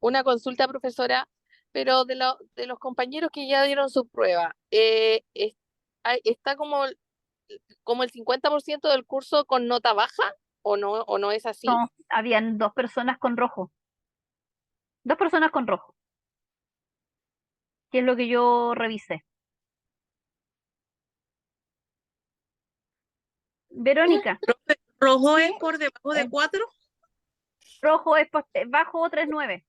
una consulta, profesora, pero de los compañeros que ya dieron su prueba, ¿está como el 50% del curso con nota baja o no es así? No, habían 2 personas con rojo. 2 personas con rojo, que es lo que yo revisé. Verónica, Profe, ¿rojo es por debajo de 4? rojo es bajo 3.9,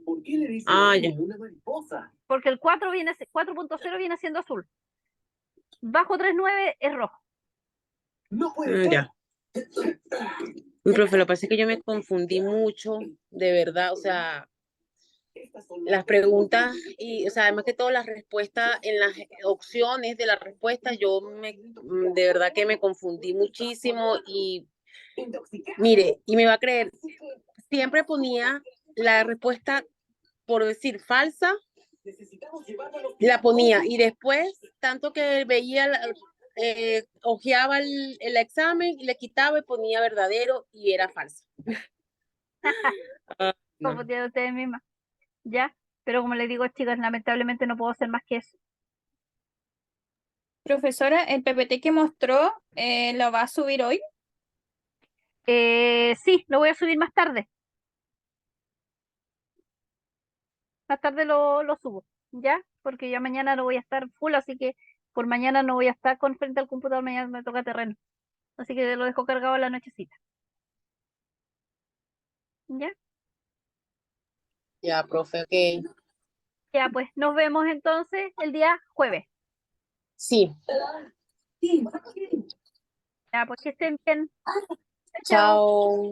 ¿Por qué le dicen Ah, ya. una mariposa? porque el 4.0 viene siendo azul. Bajo 3.9 es rojo. No puede ser. Ya. Mi profe, lo que pasa es que yo me confundí mucho, de verdad, o sea, las preguntas y, o sea, además que todas las respuestas en las opciones de las respuestas, de verdad que me confundí muchísimo y, mire, y me va a creer, siempre ponía la respuesta, por decir falsa, la ponía y después, tanto que veía, ojeaba el examen, le quitaba y ponía verdadero y era falso. No. Como tienen ustedes mismas. Ya, pero como les digo, chicas, lamentablemente no puedo hacer más que eso. profesora, el PPT que mostró, ¿lo va a subir hoy? Sí, lo voy a subir más tarde. Más tarde lo subo, ¿ya? Porque ya mañana no voy a estar full, así que por mañana no voy a estar con frente al computador, mañana me toca terreno. Así que lo dejo cargado a la nochecita. ¿Ya? Ya, profe, ok. Ya, pues nos vemos entonces el día jueves. Sí, Ya, pues que estén bien. Chao. chao.